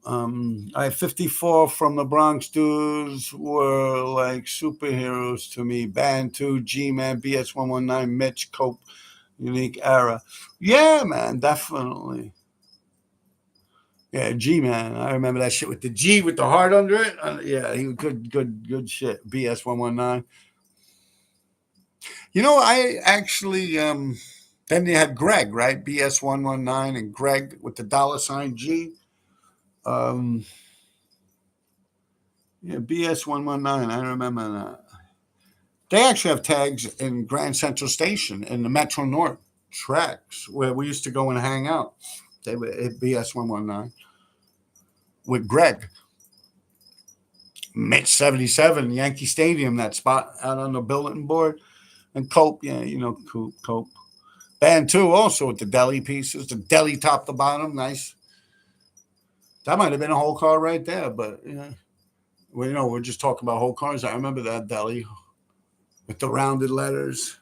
S1: I 54 from the Bronx dudes were like superheroes to me. Band 2, G-Man, BS 119, Mitch, Cope, Unique Era. Yeah, man, definitely. Yeah, G-Man. I remember that shit with the G with the heart under it. Yeah, he was good shit. BS 119. You know, I actually then they had Greg, right? BS 119 and Greg with the $G. Yeah, BS 119. I remember that. They actually have tags in Grand Central Station in the Metro North tracks where we used to go and hang out. They were at BS 119 with Greg. Mitch 77, Yankee Stadium, that spot out on the bulletin board. And Cope, yeah, you know, Cope. Band 2 also with the deli pieces, the deli top to bottom, nice. That might have been a whole car right there, but yeah. Well, you know, we're just talking about whole cars. I remember that deli with the rounded letters.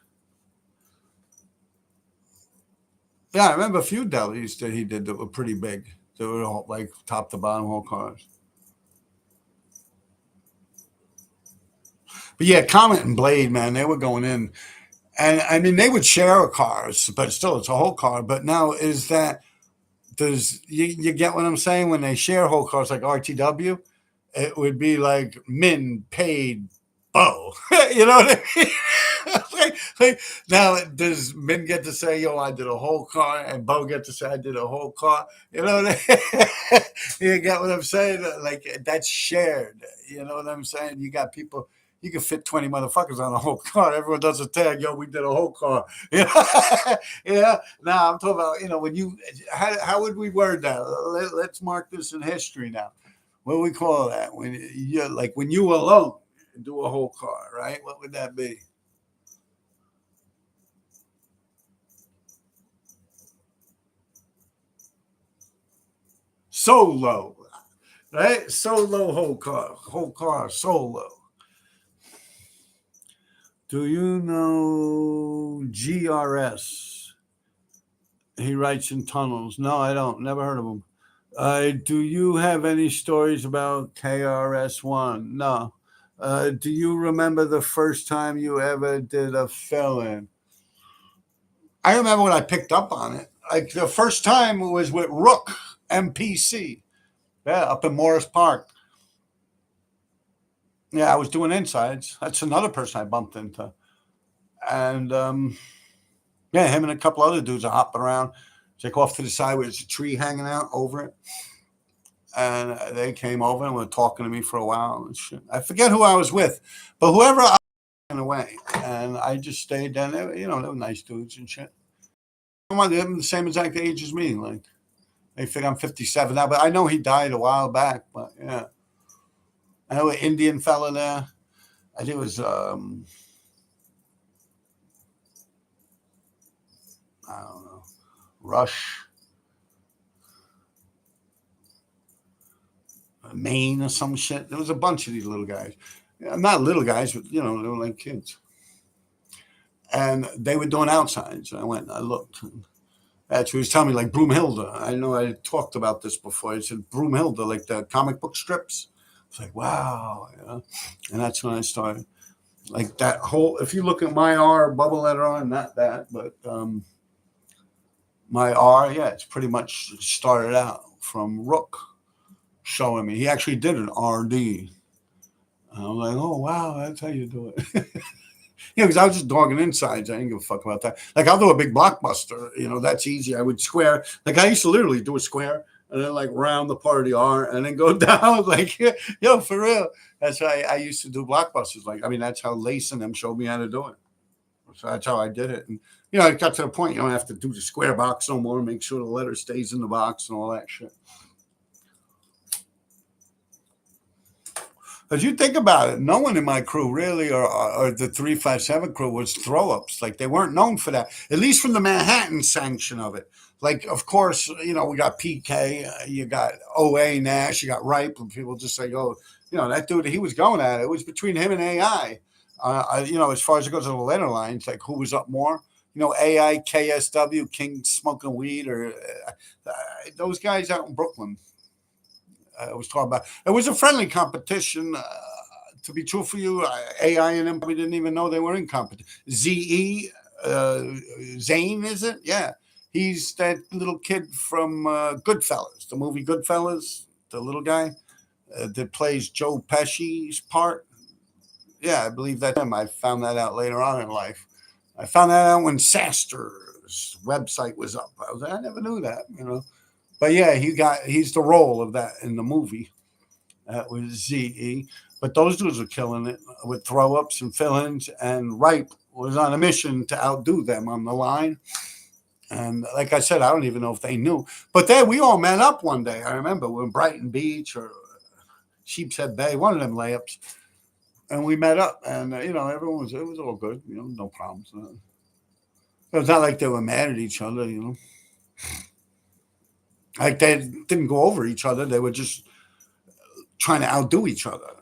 S1: Yeah, I remember a few delis that he did that were pretty big. They were all, like top to bottom whole cars. But yeah, Comet and Blade, man, they were going in, and I mean they would share cars, but still it's a whole car. But now is that does you get what I'm saying? When they share whole cars like RTW, it would be like Min paid Bo. You know what I mean? like, now, does Min get to say, "Yo, I did a whole car," and Bo get to say, "I did a whole car"? You know what I mean? You get what I'm saying? Like that's shared. You know what I'm saying? You got people. You can fit 20 motherfuckers on a whole car. Everyone does a tag. Yo, we did a whole car. Yeah. Yeah. Now I'm talking about, when you, how would we word that? Let's mark this in history now. What do we call that? When you like when you alone do a whole car, right? What would that be? Solo, right? Solo whole car, solo. Do you know GRS? He writes in tunnels. No, I don't. Never heard of him. Do you have any stories about KRS-One? No. Do you remember the first time you ever did a fill-in? I remember when I picked up on it. Like the first time was with Rook MPC. Yeah, up in Morris Park. Yeah, I was doing insides. That's another person I bumped into. And yeah, him and a couple other dudes are hopping around. Take off to the side where there's a tree hanging out over it. And they came over and were talking to me for a while and shit. I forget who I was with, but whoever I went away. And I just stayed down there. They were nice dudes and shit. They're the same exact age as me. Like, they think I'm 57 now, but I know he died a while back. But yeah, I know an Indian fella there. I think it was, I don't know, Rush, Maine or some shit. There was a bunch of these little guys. Not little guys, but, they were like kids. And they were doing outsides. I went and I looked. That's who was telling me, like Broomhilda. I know I talked about this before. I said Broomhilda, like the comic book strips. It's like, wow. And that's when I started. Like that whole, if you look at my R bubble letter on, not that, but my R, yeah, it's pretty much started out from Rook showing me. He actually did an RD. And I'm like, oh, wow, that's how you do it. Because I was just dogging insides. I didn't give a fuck about that. Like, I'll do a big blockbuster. That's easy. I would square. Like, I used to literally do a square and then, like, round the part of the R and then go down. Like, for real. That's why I used to do blockbusters. Like, I mean, that's how Lace and them showed me how to do it. So that's how I did it. And, it got to the point you don't have to do the square box no more. Make sure the letter stays in the box and all that shit. As you think about it, no one in my crew really, or the 357 crew, was throw ups. Like, they weren't known for that, at least from the Manhattan sanction of it. Like, of course, we got PK, you got OA Nash, you got Ripe, and people just say, oh, that dude, he was going at it. It was between him and AI. As far as it goes to the letter lines, like who was up more? AI, KSW, King smoking weed, or those guys out in Brooklyn. I was talking about. It was a friendly competition. To be true for you, AI and them probably didn't even know they were in competition. ZE, Zane, is it? Yeah. He's that little kid from Goodfellas, the movie Goodfellas, the little guy that plays Joe Pesci's part. Yeah, I believe that's him. I found that out later on in life. I found that out when Saster's website was up. I never knew that. But yeah, he's the role of that in the movie. That was ZE. But those dudes were killing it with throw ups and fill ins. And Ripe was on a mission to outdo them on the line. And like I said, I don't even know if they knew. But then we all met up one day. I remember we were in Brighton Beach or Sheepshead Bay, one of them layups. And we met up. And, everyone it was all good. No problems. It was not like they were mad at each other. Like they didn't go over each other. They were just trying to outdo each other.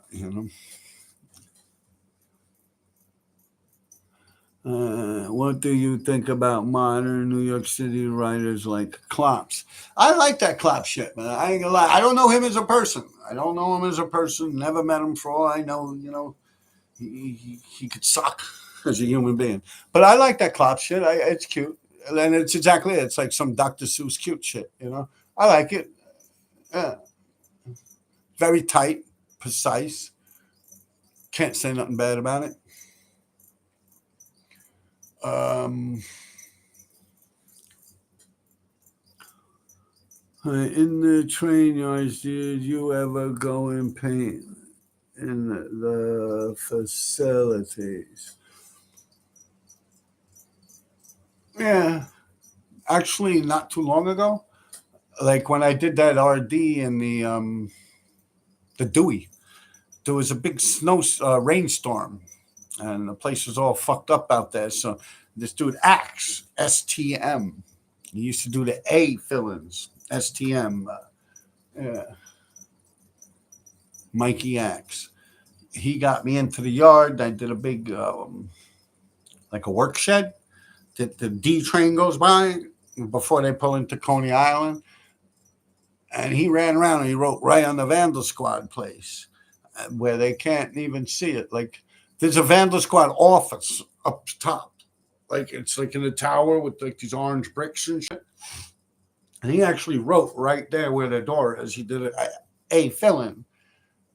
S1: What do you think about modern New York City writers like Klops? I like that Klop shit, man. I ain't gonna lie. I don't know him as a person. I don't know him as a person. Never met him. For all I know, he could suck as a human being. But I like that Klop shit. It's cute, and it's exactly it. It's like some Dr. Seuss cute shit. I like it. Yeah, very tight, precise. Can't say nothing bad about it. Um, in the train yards, did you ever go and paint in the facilities? Yeah, actually, not too long ago. Like when I did that RD in the Dewey, there was a big rainstorm, and the place was all fucked up out there. So this dude Axe STM, he used to do the A fill-ins. STM, yeah, Mikey Axe. He got me into the yard. I did a big like a work shed that the D train goes by before they pull into Coney Island. And he ran around and he wrote right on the Vandal Squad place where they can't even see it. Like there's a Vandal Squad office up top. Like it's like in a tower with like these orange bricks and shit. And he actually wrote right there where the door is. He did a fill in.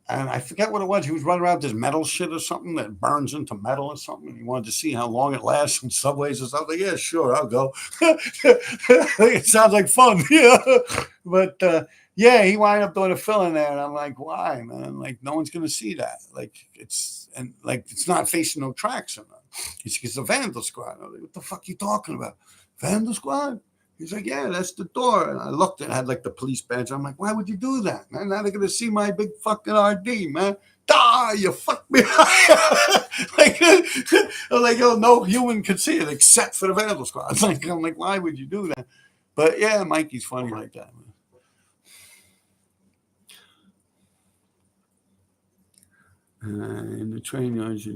S1: And I forget what it was. He was running around with this metal shit or something that burns into metal or something. And he wanted to see how long it lasts in subways or something. Yeah, sure, I'll go. It sounds like fun. Yeah. But yeah, he wound up doing a fill in there. And I'm like, why, man? Like, no one's going to see that. Like, it's not facing no tracks or nothing. He's like, it's a Vandal Squad. I was like, what the fuck are you talking about? Vandal Squad? He's like, yeah, that's the door. And I looked and had like the police badge. I'm like, why would you do that, man? Now they're going to see my big fucking RD, man. You fucked me. like, I'm like, yo, no human could see it except for the Vandal Squad. I'm like, why would you do that? But yeah, Mikey's funny like that, man. In the train yards,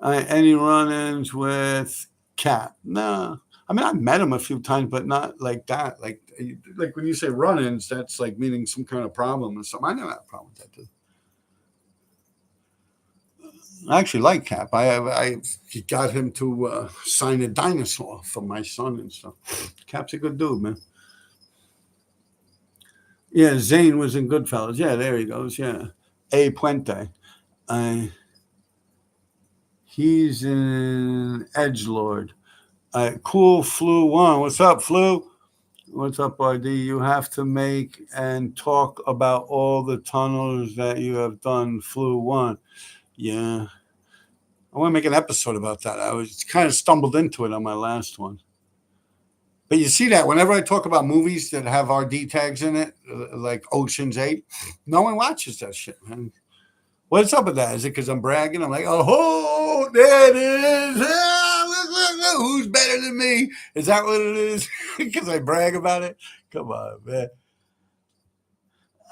S1: any run-ins with Cap? No. I mean, I met him a few times, but not like that. Like when you say run-ins, that's like meaning some kind of problem or something. I never had a problem with that, dude. I actually like Cap. I got him to sign a dinosaur for my son and stuff. Cap's a good dude, man. Yeah, Zane was in Goodfellas. Yeah, there he goes. Yeah, A Puente. I He's in Edgelord. Cool Flu One. What's up, Flu? What's up, RD? You have to make and talk about all the tunnels that you have done. Flu One. Yeah. I want to make an episode about that. I was kind of stumbled into it on my last one. But you see that whenever I talk about movies that have RD tags in it, like Ocean's 8, no one watches that shit, man. What's up with that? Is it because I'm bragging? I'm like, oh, there it is. Look, who's better than me? Is that what it is? Because I brag about it? Come on, man.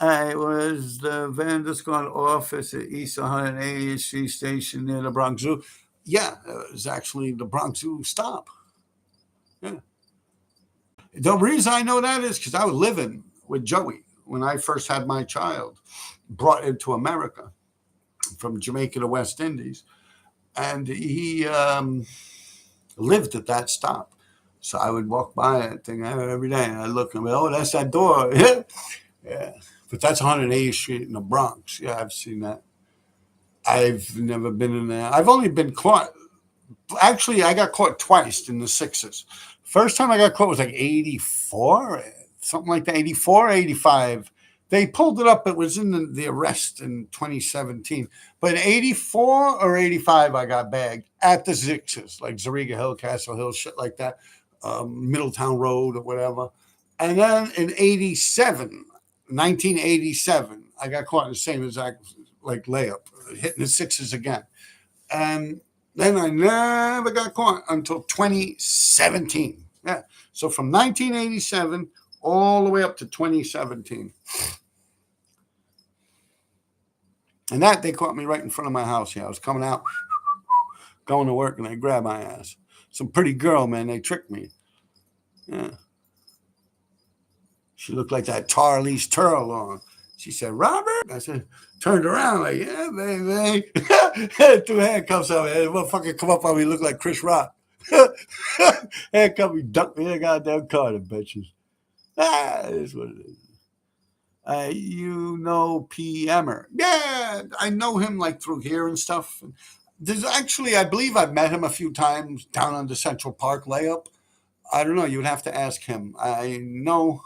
S1: I was the Vanderscott office at East 180th Street Station near the Bronx Zoo. Yeah, it was actually the Bronx Zoo stop. Yeah. The reason I know that is because I was living with Joey when I first had my child, brought him to America from Jamaica to West Indies. And he lived at that stop. So I would walk by that thing every day and I'd look and I'd be, oh, that's that door. Yeah. But that's 180th Street in the Bronx. Yeah, I've seen that. I've never been in there. I've only been caught. Actually, I got caught twice in the sixes. First time I got caught was like 84, something like that, 84, 85. They pulled it up. It was in the arrest in 2017. But in 84 or 85, I got bagged at the sixes, like Zariga Hill, Castle Hill, shit like that, Middletown Road or whatever. And then in 1987, I got caught in the same exact like layup, hitting the sixes again. And then I never got caught until 2017. Yeah. So from 1987 all the way up to 2017. And that they caught me right in front of my house. Yeah, I was coming out going to work and they grab my ass. Some pretty girl, man. They tricked me. Yeah. She looked like that Charlize Theron on. She said, Robert? I said, turned around like, yeah, baby. Two handcuffs on me. That motherfucker come up on me, look like Chris Rock. Handcuff me, duck me in the goddamn car, the bitches. It is what it is. You know P. Emmer. Yeah, I know him like through here and stuff. There's actually, I believe I've met him a few times down on the Central Park layup. I don't know. You would have to ask him. I know,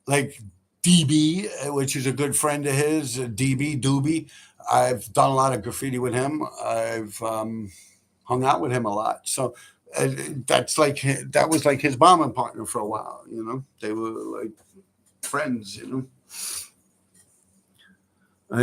S1: like DB, which is a good friend of his, DB Doobie. I've done a lot of graffiti with him. I've hung out with him a lot. So that was like his bombing partner for a while. You know, they were like friends. You know.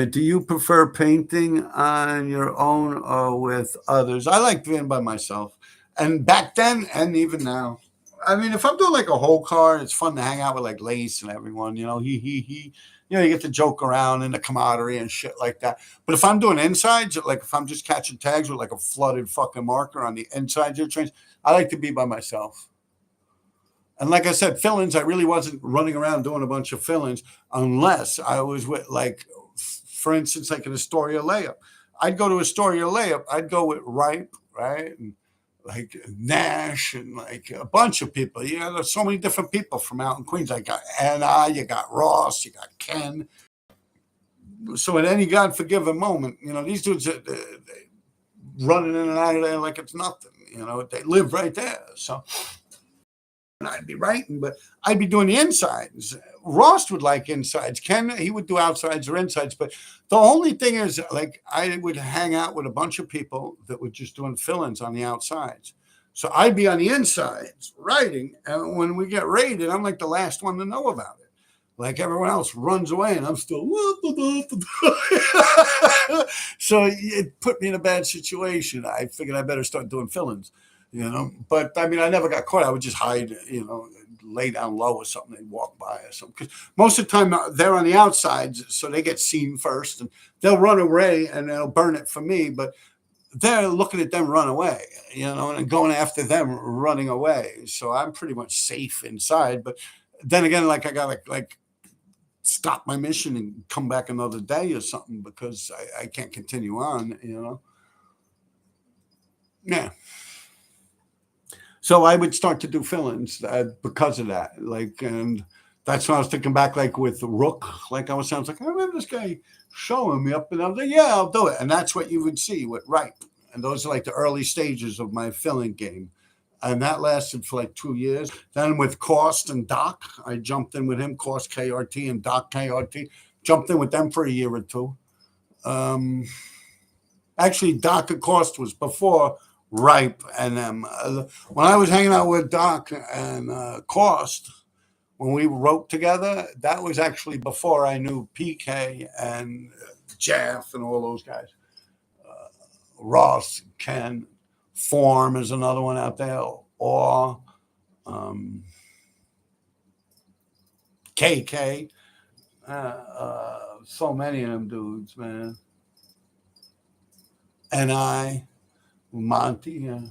S1: Do you prefer painting on your own or with others? I like being by myself. And back then, and even now, I mean, if I'm doing like a whole car, it's fun to hang out with like Lace and everyone. You know, he. You know, you get to joke around in the camaraderie and shit like that. But if I'm doing insides, like if I'm just catching tags with like a flooded fucking marker on the insides of the trains, I like to be by myself. And like I said, fill-ins, I really wasn't running around doing a bunch of fill-ins unless I was with, like, for instance, like an Astoria layup. I'd go to Astoria layup. I'd go with Ripe, right? And like Nash and like a bunch of people. You know, there's so many different people from out in Queens. I got Anna, you got Ross, you got Ken. So at any God forgiven moment, you know, these dudes are running in and out of there like it's nothing. You know, they live right there. So I'd be writing, but I'd be doing the insides. Ross would like insides. Ken, he would do outsides or insides. But the only thing is, like, I would hang out with a bunch of people that were just doing fill-ins on the outsides. So I'd be on the insides writing, and when we get raided, I'm like the last one to know about it. Like everyone else runs away, and I'm still. So it put me in a bad situation. I figured I better start doing fill-ins. You know, but I mean, I never got caught. I would just hide, you know, lay down low or something and walk by or something. Because most of the time they're on the outsides, so they get seen first, and they'll run away and they'll burn it for me. But they're looking at them run away, you know, and going after them running away. So I'm pretty much safe inside. But then again, like I gotta like stop my mission and come back another day or something because I can't continue on, you know. Yeah. So I would start to do fill-ins because of that. Like, and that's when I was thinking back, like with Rook, like I was like, I remember this guy showing me up, and I was like, yeah, I'll do it. And that's what you would see with Ripe. And those are like the early stages of my filling game. And that lasted for like 2 years. Then with Cost and Doc, I jumped in with him, Cost KRT and Doc KRT. Jumped in with them for a year or two. Actually, Doc and Cost was before Ripe and them. When I was hanging out with Doc and Cost, when we wrote together, that was actually before I knew PK and Jeff and all those guys. Ross, Ken, Form is another one out there, or KK. So many of them dudes, man. And Monty, yeah.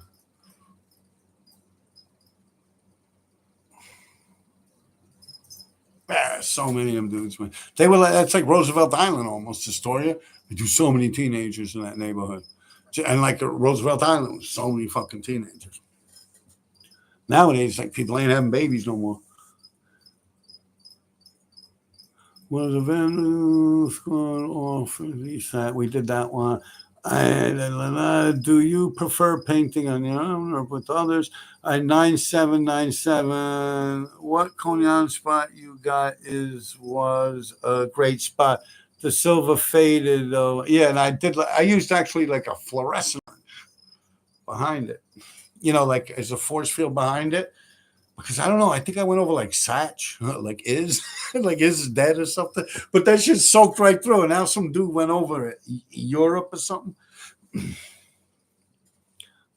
S1: Yeah, so many of them dudes, man. They were like, that's like Roosevelt Island almost, Astoria. We do so many teenagers in that neighborhood. And like Roosevelt Island, so many fucking teenagers. Nowadays, like people ain't having babies no more. Was a venue going off? We did that one. Do you prefer painting on your own or with others? 9797. What Coney Island spot you got was a great spot. The silver faded though. Yeah, and I used actually like a fluorescent behind it. You know, like as a force field behind it. Because I don't know, I think I went over like Satch, like like is dead or something. But that shit soaked right through. And now some dude went over it, Europe or something.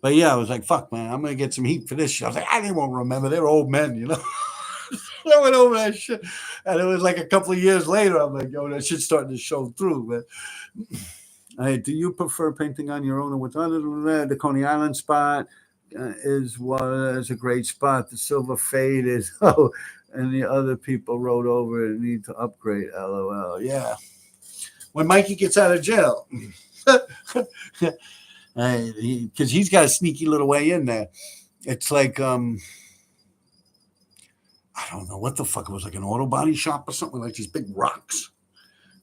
S1: But yeah, I was like, fuck, man, I'm going to get some heat for this shit. I was like, I won't remember. They're old men, you know. I went over that shit. And it was like a couple of years later, I'm like, yo, that shit's starting to show through. But Do you prefer painting on your own or with others? The Coney Island spot was a great spot. The Silver Fade is and the other people wrote over and need to upgrade. LOL. Yeah. When Mikey gets out of jail, because he's got a sneaky little way in there. It's like I don't know what the fuck it was, like an auto body shop or something, like these big rocks.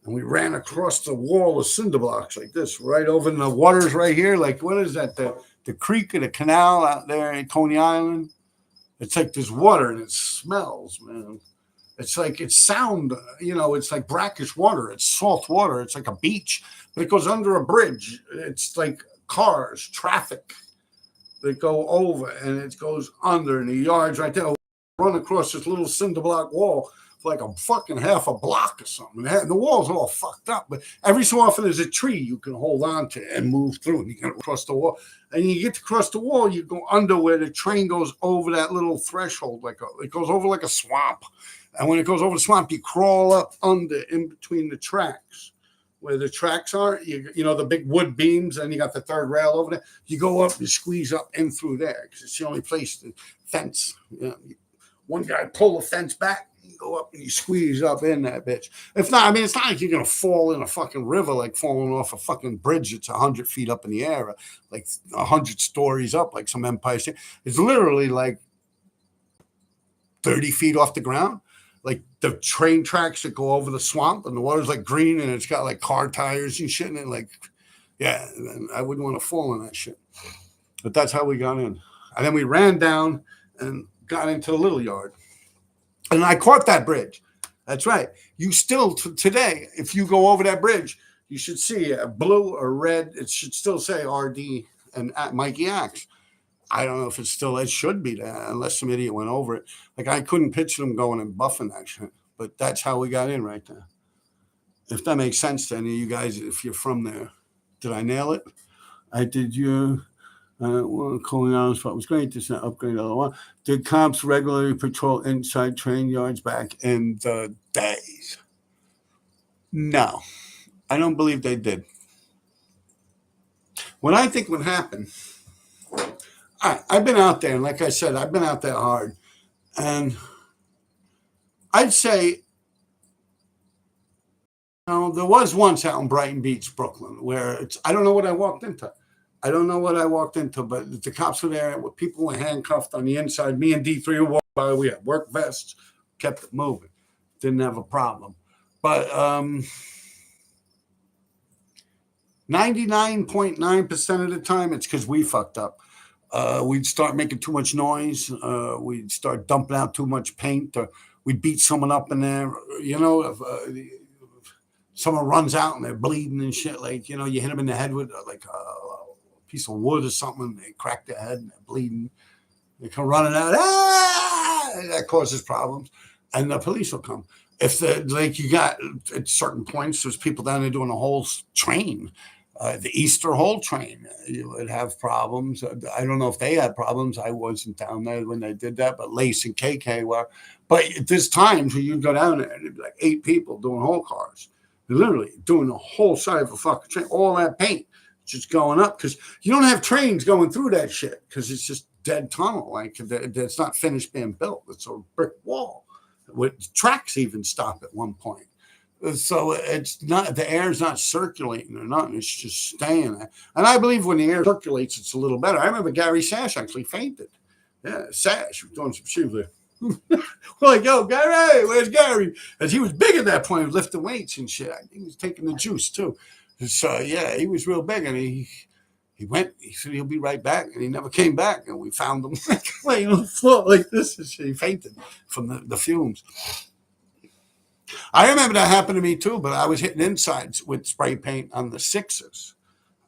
S1: And we ran across the wall of cinder blocks like this, right over in the waters right here. Like, what is that? The creek or the canal out there in Coney Island? It's like there's water and it smells, man. It's like it's sound, it's like brackish water. It's salt water. It's like a beach, but it goes under a bridge. It's like cars, traffic that go over, and it goes under, and the yards right there run across this little cinder block wall for like a fucking half a block or something. And the wall's all fucked up, but every so often there's a tree you can hold on to and move through, and you can cross the wall. And you get to cross the wall, you go under where the train goes over that little threshold, it goes over like a swamp. And when it goes over the swamp, you crawl up under in between the tracks. Where the tracks are, the big wood beams, and you got the third rail over there. You go up, you squeeze up in through there because it's the only place the fence. One guy pull the fence back, you go up and you squeeze up in that bitch. If not, it's not like you're gonna fall in a fucking river like falling off a fucking bridge that's 100 feet up in the air, like 100 stories up, like some Empire State. It's literally like 30 feet off the ground. Like the train tracks that go over the swamp, and the water's like green, and it's got like car tires and shit in it. Like, yeah, I wouldn't want to fall in that shit. But that's how we got in. And then we ran down and got into the little yard. And I caught that bridge. That's right. You still, today, if you go over that bridge, you should see a blue or red. It should still say RD and Mikey Axe. I don't know if it should be there, unless some idiot went over it. Like, I couldn't picture them going and buffing that shit. But that's how we got in right there. If that makes sense to any of you guys, if you're from there. Did I nail it? I did. Calling Island spot was great. This upgrade other one. Did cops regularly patrol inside train yards back in the days? No, I don't believe they did. What I think would happen, I've been out there, and like I said, I've been out there hard, and I'd say, there was once out in Brighton Beach, Brooklyn, where I don't know what I walked into. But the cops were there. People were handcuffed on the inside. Me and D3 walked by. We had work vests, kept it moving. Didn't have a problem. But 99.9% of the time, it's because we fucked up. We'd start making too much noise. We'd start dumping out too much paint. Or we'd beat someone up in there. If someone runs out and they're bleeding and shit, like, you hit them in the head with like a piece of wood or something, they crack their head and they're bleeding. They come running out. That causes problems. And the police will come. If you got at certain points, there's people down there doing a whole train, the Easter whole train, you would have problems. I don't know if they had problems. I wasn't down there when they did that, but Lace and KK were. But there's times where you'd go down there and it'd be like 8 people doing whole cars. They're literally doing the whole side of a fucking train, all that paint just going up, because you don't have trains going through that shit because it's just dead tunnel. Like, it's not finished being built. It's a brick wall. With tracks even stop at one point. So it's not, the air's not circulating or nothing. It's just staying there. And I believe when the air circulates, it's a little better. I remember Gary Sash actually fainted. Yeah, Sash was doing some shit there. We're like, yo, Gary, where's Gary? And he was big at that point, lifting weights and shit. I think he was taking the juice too. So yeah, he was real big, and he went. He said he'll be right back, and he never came back. And we found him laying on the floor like this, and he fainted from the fumes. I remember that happened to me too, but I was hitting insides with spray paint on the Sixers,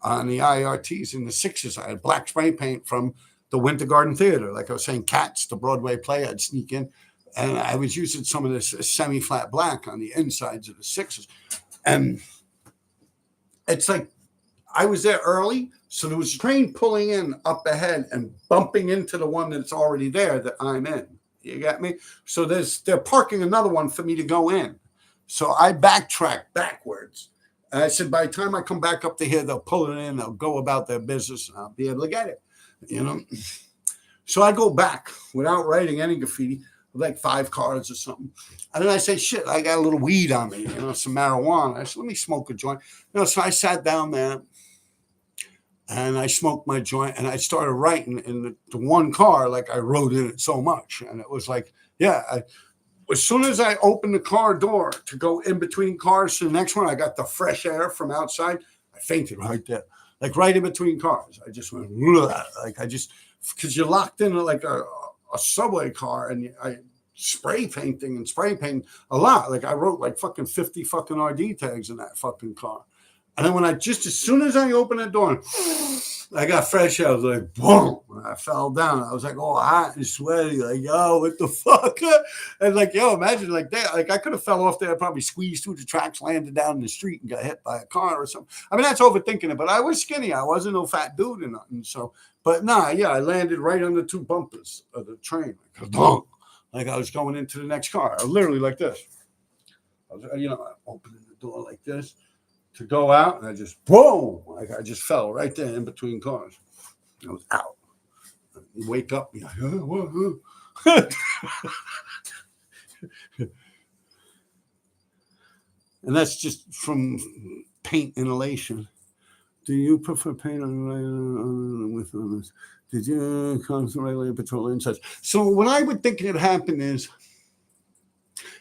S1: on the IRTs in the Sixers. I had black spray paint from the Winter Garden Theater. Like I was saying, Cats, the Broadway play, I'd sneak in. And I was using some of this semi-flat black on the insides of the Sixers. And it's like I was there early, so there was a train pulling in up ahead and bumping into the one that's already there that I'm in. You got me? So they're parking another one for me to go in. So I backtracked backwards And I said, by the time I come back up to here, they'll pull it in, they'll go about their business, and I'll be able to get it, you know. So I go back without writing any graffiti, like 5 cards or something. And then I say, shit, I got a little weed on me, you know, some marijuana. I said, let me smoke a joint. You know, so I sat down there and I smoked my joint and I started writing in the one car, like I wrote in it so much. And it was like, yeah, as soon as I opened the car door to go in between cars to the next one, I got the fresh air from outside. I fainted right there, like right in between cars. I just went, like I just, because you're locked in like a subway car and I spray painting a lot. Like I wrote like fucking 50 fucking RD tags in that fucking car. And then when as soon as I opened the door, I got fresh air. I was like, boom. I fell down. I was like, oh, hot and sweaty. Like, yo, what the fuck? And like, yo, imagine like that. Like, I could have fell off there, probably squeezed through the tracks, landed down in the street, and got hit by a car or something. I mean, that's overthinking it, but I was skinny. I wasn't no fat dude or nothing. So, but nah, yeah, I landed right on the 2 bumpers of the train. Like I was going into the next car. I was literally like this. I was, you know, opening the door like this to go out, and I just, boom, like I just fell right there in between cars. I was out. You wake up, you're like, and that's just from paint inhalation. Do you prefer paint with others? Did you constantly patrol inside? So what I would think could happen is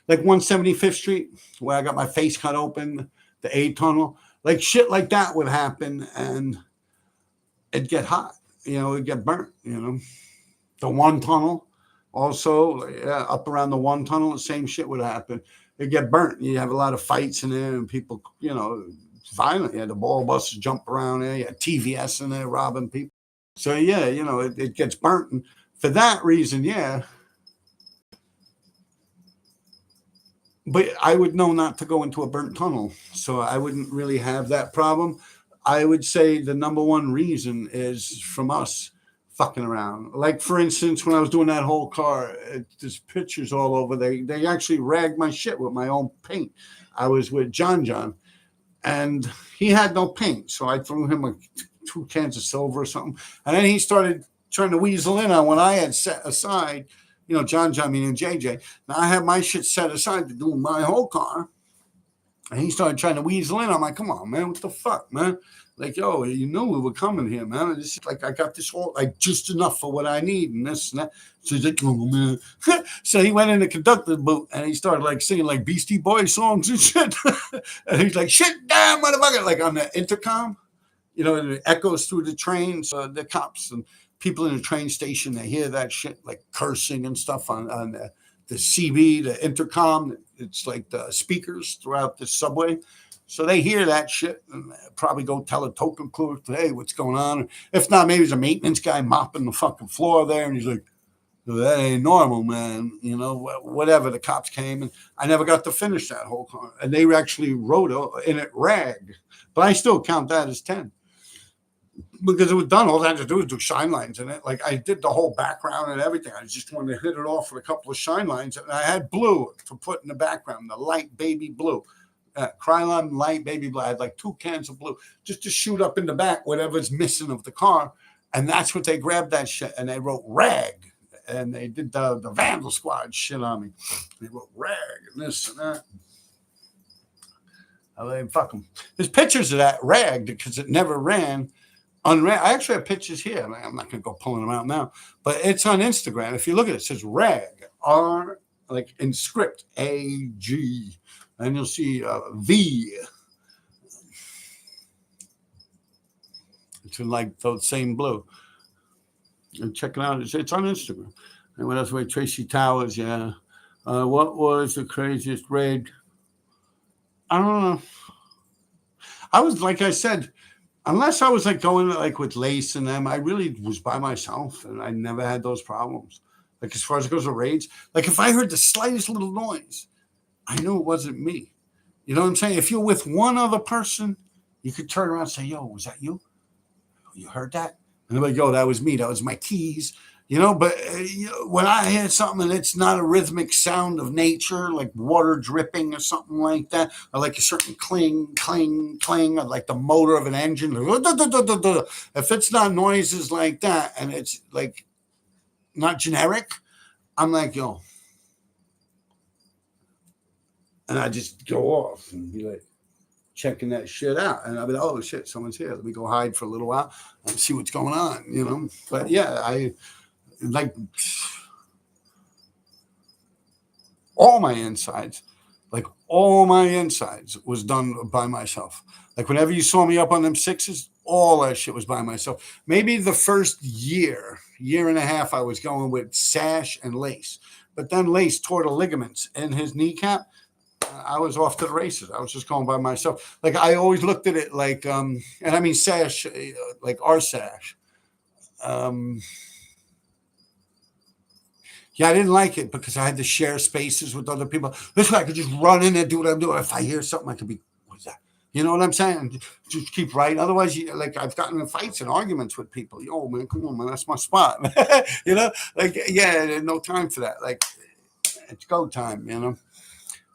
S1: like 175th Street, where I got my face cut open, the A tunnel, like shit like that would happen, and it'd get hot, you know, it'd get burnt, you know. The 1 tunnel, also, yeah, up around the 1 tunnel, the same shit would happen. It'd get burnt. You have a lot of fights in there, and people, you know, violent. You had the ball busters jump around there. You had TVS in there robbing people. So yeah, you know, it gets burnt. And for that reason, yeah. But I would know not to go into a burnt tunnel, so I wouldn't really have that problem. I would say the number one reason is from us fucking around. Like, for instance, when I was doing that whole car, there's pictures all over. They actually ragged my shit with my own paint. I was with John, and he had no paint, so I threw him 2 cans of silver or something, and then he started trying to weasel in on what I had set aside. You know, John, meaning JJ. Now I have my shit set aside to do my whole car. And he started trying to weasel in. I'm like, come on, man, what the fuck, man? Like, yo, you knew we were coming here, man. This is like, I got this whole, like, just enough for what I need and this and that. So he's like, oh, man. So he went in the conductor's booth and he started, like, singing, like, Beastie Boys songs and shit. And he's like, shit down, motherfucker, like on the intercom. You know, and it echoes through the trains, the cops and people in the train station, they hear that shit, like cursing and stuff on the CB, the intercom. It's like the speakers throughout the subway. So they hear that shit and probably go tell a token clerk, hey, what's going on? If not, maybe it's a maintenance guy mopping the fucking floor there. And he's like, that ain't normal, man. You know, whatever. The cops came and I never got to finish that whole car. And they actually wrote in it rag. But I still count that as 10. Because it was done, all I had to do was do shine lines in it. Like I did the whole background and everything. I just wanted to hit it off with a couple of shine lines. And I had blue to put in the background, the light baby blue. Krylon light baby blue. I had like 2 cans of blue just to shoot up in the back, whatever's missing of the car. And that's what they grabbed that shit. And they wrote rag. And they did the Vandal Squad shit on me. They wrote rag and this and that. I mean, fuck them. There's pictures of that rag because it never ran. I actually have pictures here. I'm not going to go pulling them out now, but it's on Instagram. If you look at it, it says rag, R, like in script, A-G, and you'll see V. It's like the same blue. And check it out. It's on Instagram. And what else? Wait, Tracy Towers, yeah. What was the craziest raid? I don't know. I was, like I said, unless I was like going like with Lace and them, I really was by myself and I never had those problems. Like as far as it goes with raids, like if I heard the slightest little noise, I knew it wasn't me. You know what I'm saying? If you're with one other person, you could turn around and say, yo, was that you? You heard that? And they're like, yo, that was me. That was my keys. But when I hear something and it's not a rhythmic sound of nature, like water dripping or something like that, or like a certain cling, cling, cling, or like the motor of an engine, if it's not noises like that and it's like not generic, I'm like, yo, and I just go off and be like checking that shit out, and I'll be like, oh shit, someone's here. Let me go hide for a little while and see what's going on. But yeah, I like all my insides, was done by myself. Like whenever you saw me up on them sixes, all that shit was by myself. Maybe the first year and a half, I was going with sash and lace, but then lace tore the ligaments in his kneecap. I was off to the races. I was just going by myself. Like I always looked at it like, and I mean sash, like our sash. Yeah, I didn't like it because I had to share spaces with other people. This way I could just run in and do what I'm doing. If I hear something, I could be, what's that? You know what I'm saying? Just keep writing. Otherwise, like I've gotten in fights and arguments with people. Yo, man, come on, man, that's my spot. Like, yeah, no time for that. Like, it's go time.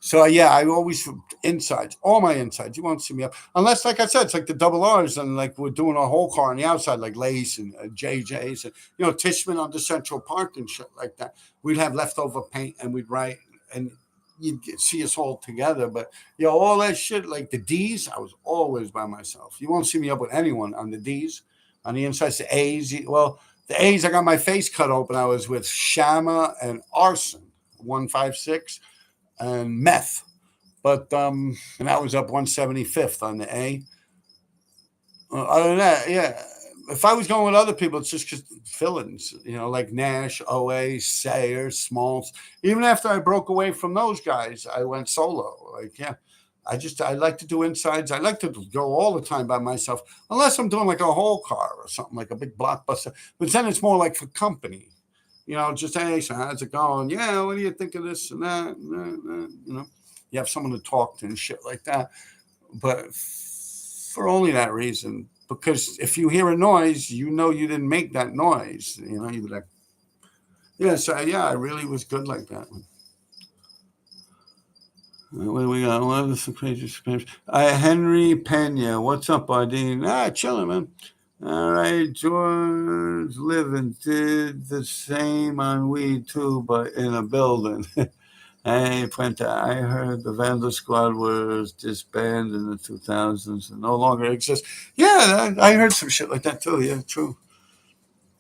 S1: So yeah, I always insides, all my insides. You won't see me up unless, like I said, it's like the double R's, and like we're doing a whole car on the outside, like Lace and JJ's, and Tishman on the Central Park and shit like that. We'd have leftover paint and we'd write, and you'd see us all together. But all that shit, like the D's, I was always by myself. You won't see me up with anyone on the D's. On the inside, the A's. Well, the A's, I got my face cut open. I was with Shama and Arson, 156. And meth, but and I was up 175th on the A. Other than that, yeah. If I was going with other people, it's just because fill-ins, like Nash, OA, Sayer, Smalls. Even after I broke away from those guys, I went solo. Like, yeah, I like to do insides. I like to go all the time by myself, unless I'm doing like a whole car or something, like a big blockbuster. But then it's more like for company. Just, hey, so how's it going? Yeah, what do you think of this and that? You have someone to talk to and shit like that. But for only that reason, because if you hear a noise, you didn't make that noise. You'd be like, yeah, so yeah, I really was good like that. What do we got? What is the crazy Spanish? Henry Pena, what's up, Ardeen? Chilling, man. All right, George Living did the same on weed too, but in a building. Hey, Puente, I heard the Vandal Squad was disbanded in the 2000s and no longer exists. Yeah, I heard some shit like that too. Yeah, true.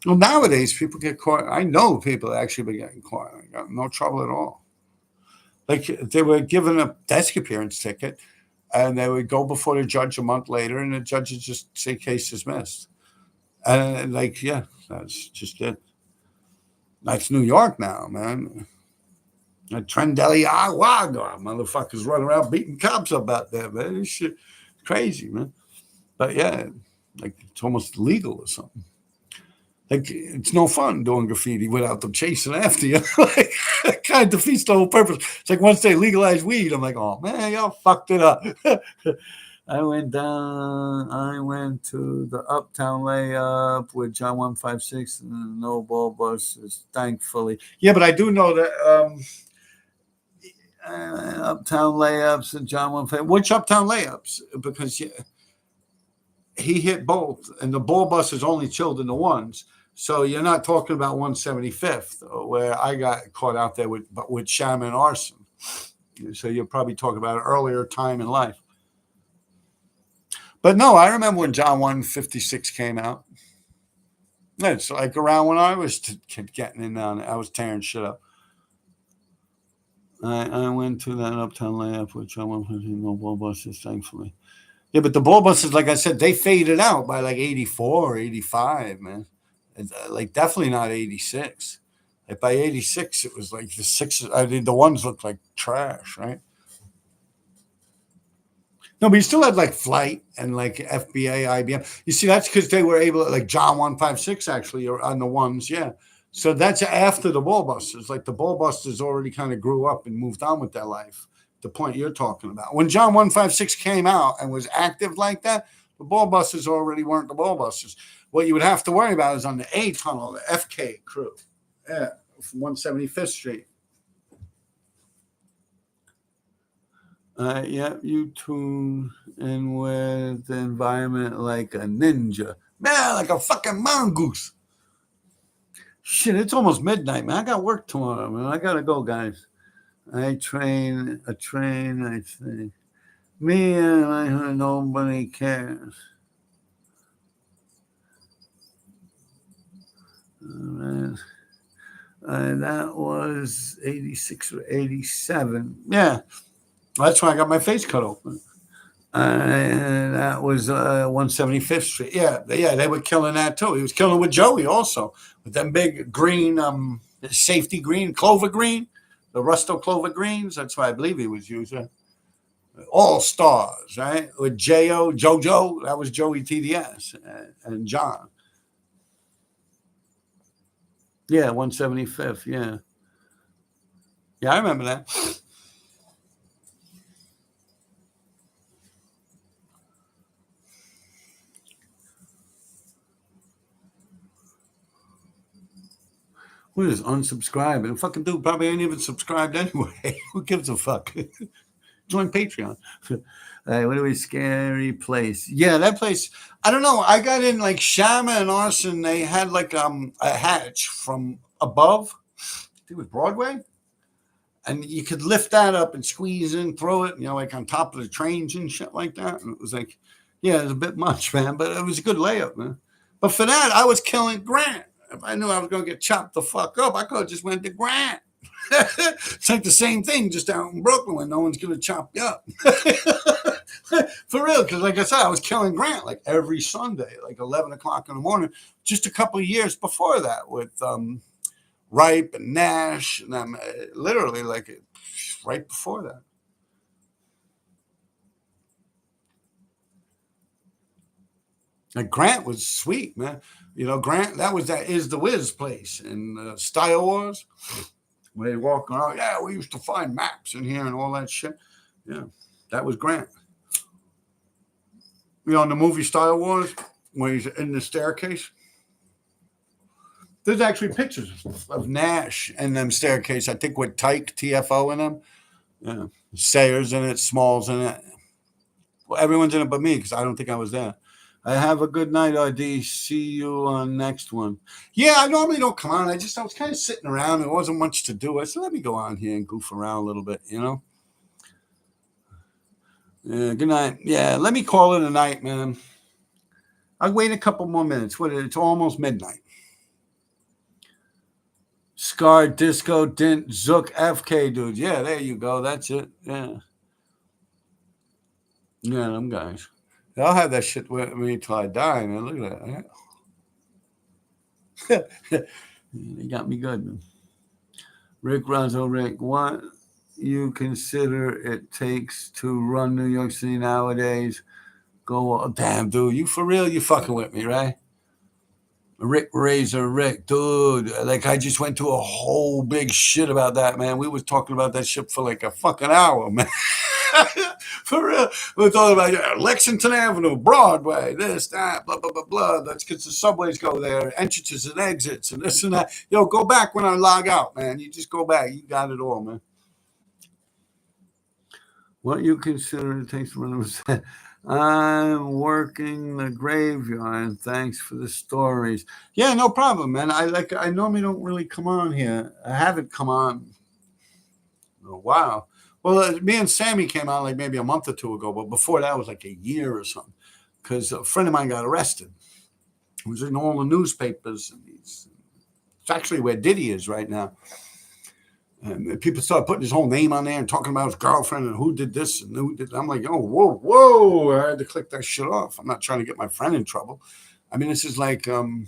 S1: Well, nowadays people get caught. I know people actually been getting caught. I got no trouble at all. Like they were given a desk appearance ticket, and they would go before the judge a month later, and the judge would just say case dismissed. And like, yeah, that's just it. That's New York now, man. Trendelli Aguado, motherfuckers running around beating cops up out there, man. This shit crazy, man. But yeah, like it's almost legal or something. Like it's no fun doing graffiti without them chasing after you. Like, it kind of defeats the whole purpose. It's like once they legalize weed, I'm like, oh man, y'all fucked it up. I went to the Uptown layup with John 156 and no ball buses, thankfully. Yeah, but I do know that Uptown layups and John 156. Which Uptown layups? Because he hit both, and the ball bus is only chilled in the ones. So you're not talking about 175th, where I got caught out there with Sham and Arson. So you're probably talking about an earlier time in life. But no, I remember when John 156 came out. It's like around when I was getting in on it. I was tearing shit up. I went to that Uptown layup with John 156, no ball buses, thankfully. Yeah, but the ball buses, like I said, they faded out by like 84 or 85, man. Like definitely not 86. Like by 86, it was like the sixes. I mean, the ones looked like trash, right? No, but you still had like Flight and like FBA, IBM. You see, that's because they were able to, like John 156 actually on the ones, yeah. So that's after the ball busters. Like the ball busters already kind of grew up and moved on with their life. The point you're talking about. When John 156 came out and was active like that, The ball busters already weren't the ball busters. What you would have to worry about is on the A tunnel, the FK crew. Yeah, from 175th Street. Yeah, you tune in with the environment like a ninja. Man, like a fucking mongoose. Shit, it's almost midnight, man. I got work tomorrow, man. I gotta go, guys. I train, I think. Me and I heard nobody cares. That was 86 or 87. Yeah, that's when I got my face cut open. And that was 175th Street. Yeah, they were killing that too. He was killing with Joey also, with them big green, safety green, clover green, the Rusto clover greens. That's what I believe he was using. All stars, right? With Jojo, that was Joey TDS, and John. Yeah, 175th. Yeah. Yeah, I remember that. Who is unsubscribing? The fucking dude probably ain't even subscribed anyway. Who gives a fuck? Join Patreon. What are we? Scary place. Yeah, that place. I don't know. I got in like Shama and Arson. They had like a hatch from above. I think it was Broadway. And you could lift that up and squeeze in, throw it, like on top of the trains and shit like that. And it was like, yeah, it was a bit much, man. But it was a good layup, man. But for that, I was killing Grant. If I knew I was going to get chopped the fuck up, I could have just went to Grant. It's like the same thing just out in Brooklyn when no one's going to chop you up. For real, because like I said, I was killing Grant like every Sunday, like 11 o'clock in the morning, just a couple of years before that with Ripe and Nash. And I'm literally like right before that. Like Grant was sweet, man. Grant, that is the Wiz place in Style Wars. Where they walk around, yeah, we used to find maps in here and all that shit. Yeah, that was Grant. In the movie Style Wars, when he's in the staircase, there's actually pictures of Nash and them staircase. I think with Tyke, TFO in them. Yeah, Sayers in it, Smalls in it. Well, everyone's in it but me because I don't think I was there. I have a good night, RD. See you on next one. Yeah, I normally don't come on. I was kind of sitting around. There wasn't much to do. I said, let me go on here and goof around a little bit, Yeah, good night. Yeah, let me call it a night, man. I'll wait a couple more minutes. It's almost midnight. Scar, Disco, Dint, Zook, FK, dude. Yeah, there you go. That's it. Yeah. Yeah, them guys. I'll have that shit with me till I die, man. Look at that. They got me good, man. Rick what you consider it takes to run New York City nowadays? Damn, dude. You for real? You fucking with me, right? Rick Razor, dude. Like I just went to a whole big shit about that, man. We was talking about that shit for like a fucking hour, man. For real. We were talking about Lexington Avenue, Broadway, this, that, blah, blah, blah, blah. That's because the subways go there, entrances and exits, and this and that. Go back when I log out, man. You just go back. You got it all, man. What you consider it takes to run a I'm working the graveyard. Thanks for the stories. Yeah, no problem, man. I normally don't really come on here. I haven't come on in a while. Well, me and Sammy came on like maybe a month or two ago, but before that was like a year or something. Because a friend of mine got arrested. It was in all the newspapers. And it's actually where Diddy is right now. And people started putting his whole name on there and talking about his girlfriend and who did this and who did that. I'm like, oh, whoa. I had to click that shit off. I'm not trying to get my friend in trouble. I mean, this is like the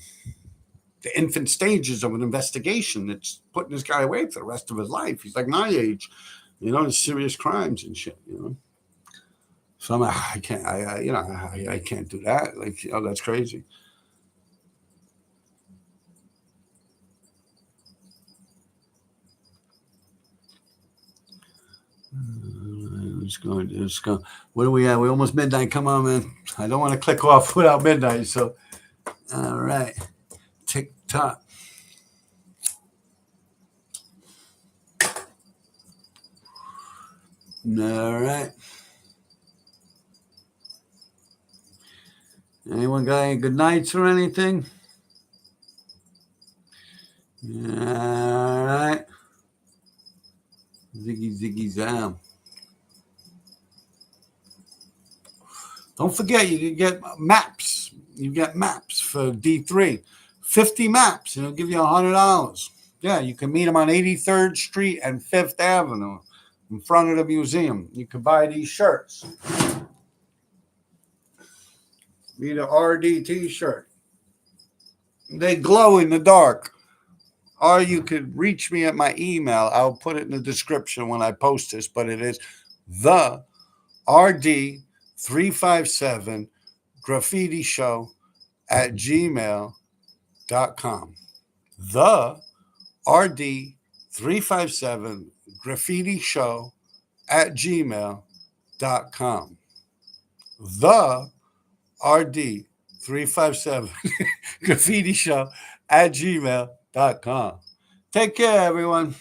S1: infant stages of an investigation that's putting this guy away for the rest of his life. He's like my age, serious crimes and shit, So I can't, I can't do that. Like, that's crazy. Let's go. Let's go. What are we at? We're almost midnight. Come on, man. I don't want to click off without midnight. So, all right. Tick tock. All right. Anyone got any good nights or anything? All right. Ziggy zam. Don't forget, you can get maps. You get maps for D3. 50 maps, and it'll give you $100. Yeah, you can meet them on 83rd Street and 5th Avenue in front of the museum. You can buy these shirts. Need an RD t-shirt. They glow in the dark. Or you could reach me at my email. I'll put it in the description when I post this, but it is the rd357 graffiti show at gmail.com. The rd357 graffiti show at gmail.com. The rd357 graffiti show at gmail.com. Take care, everyone.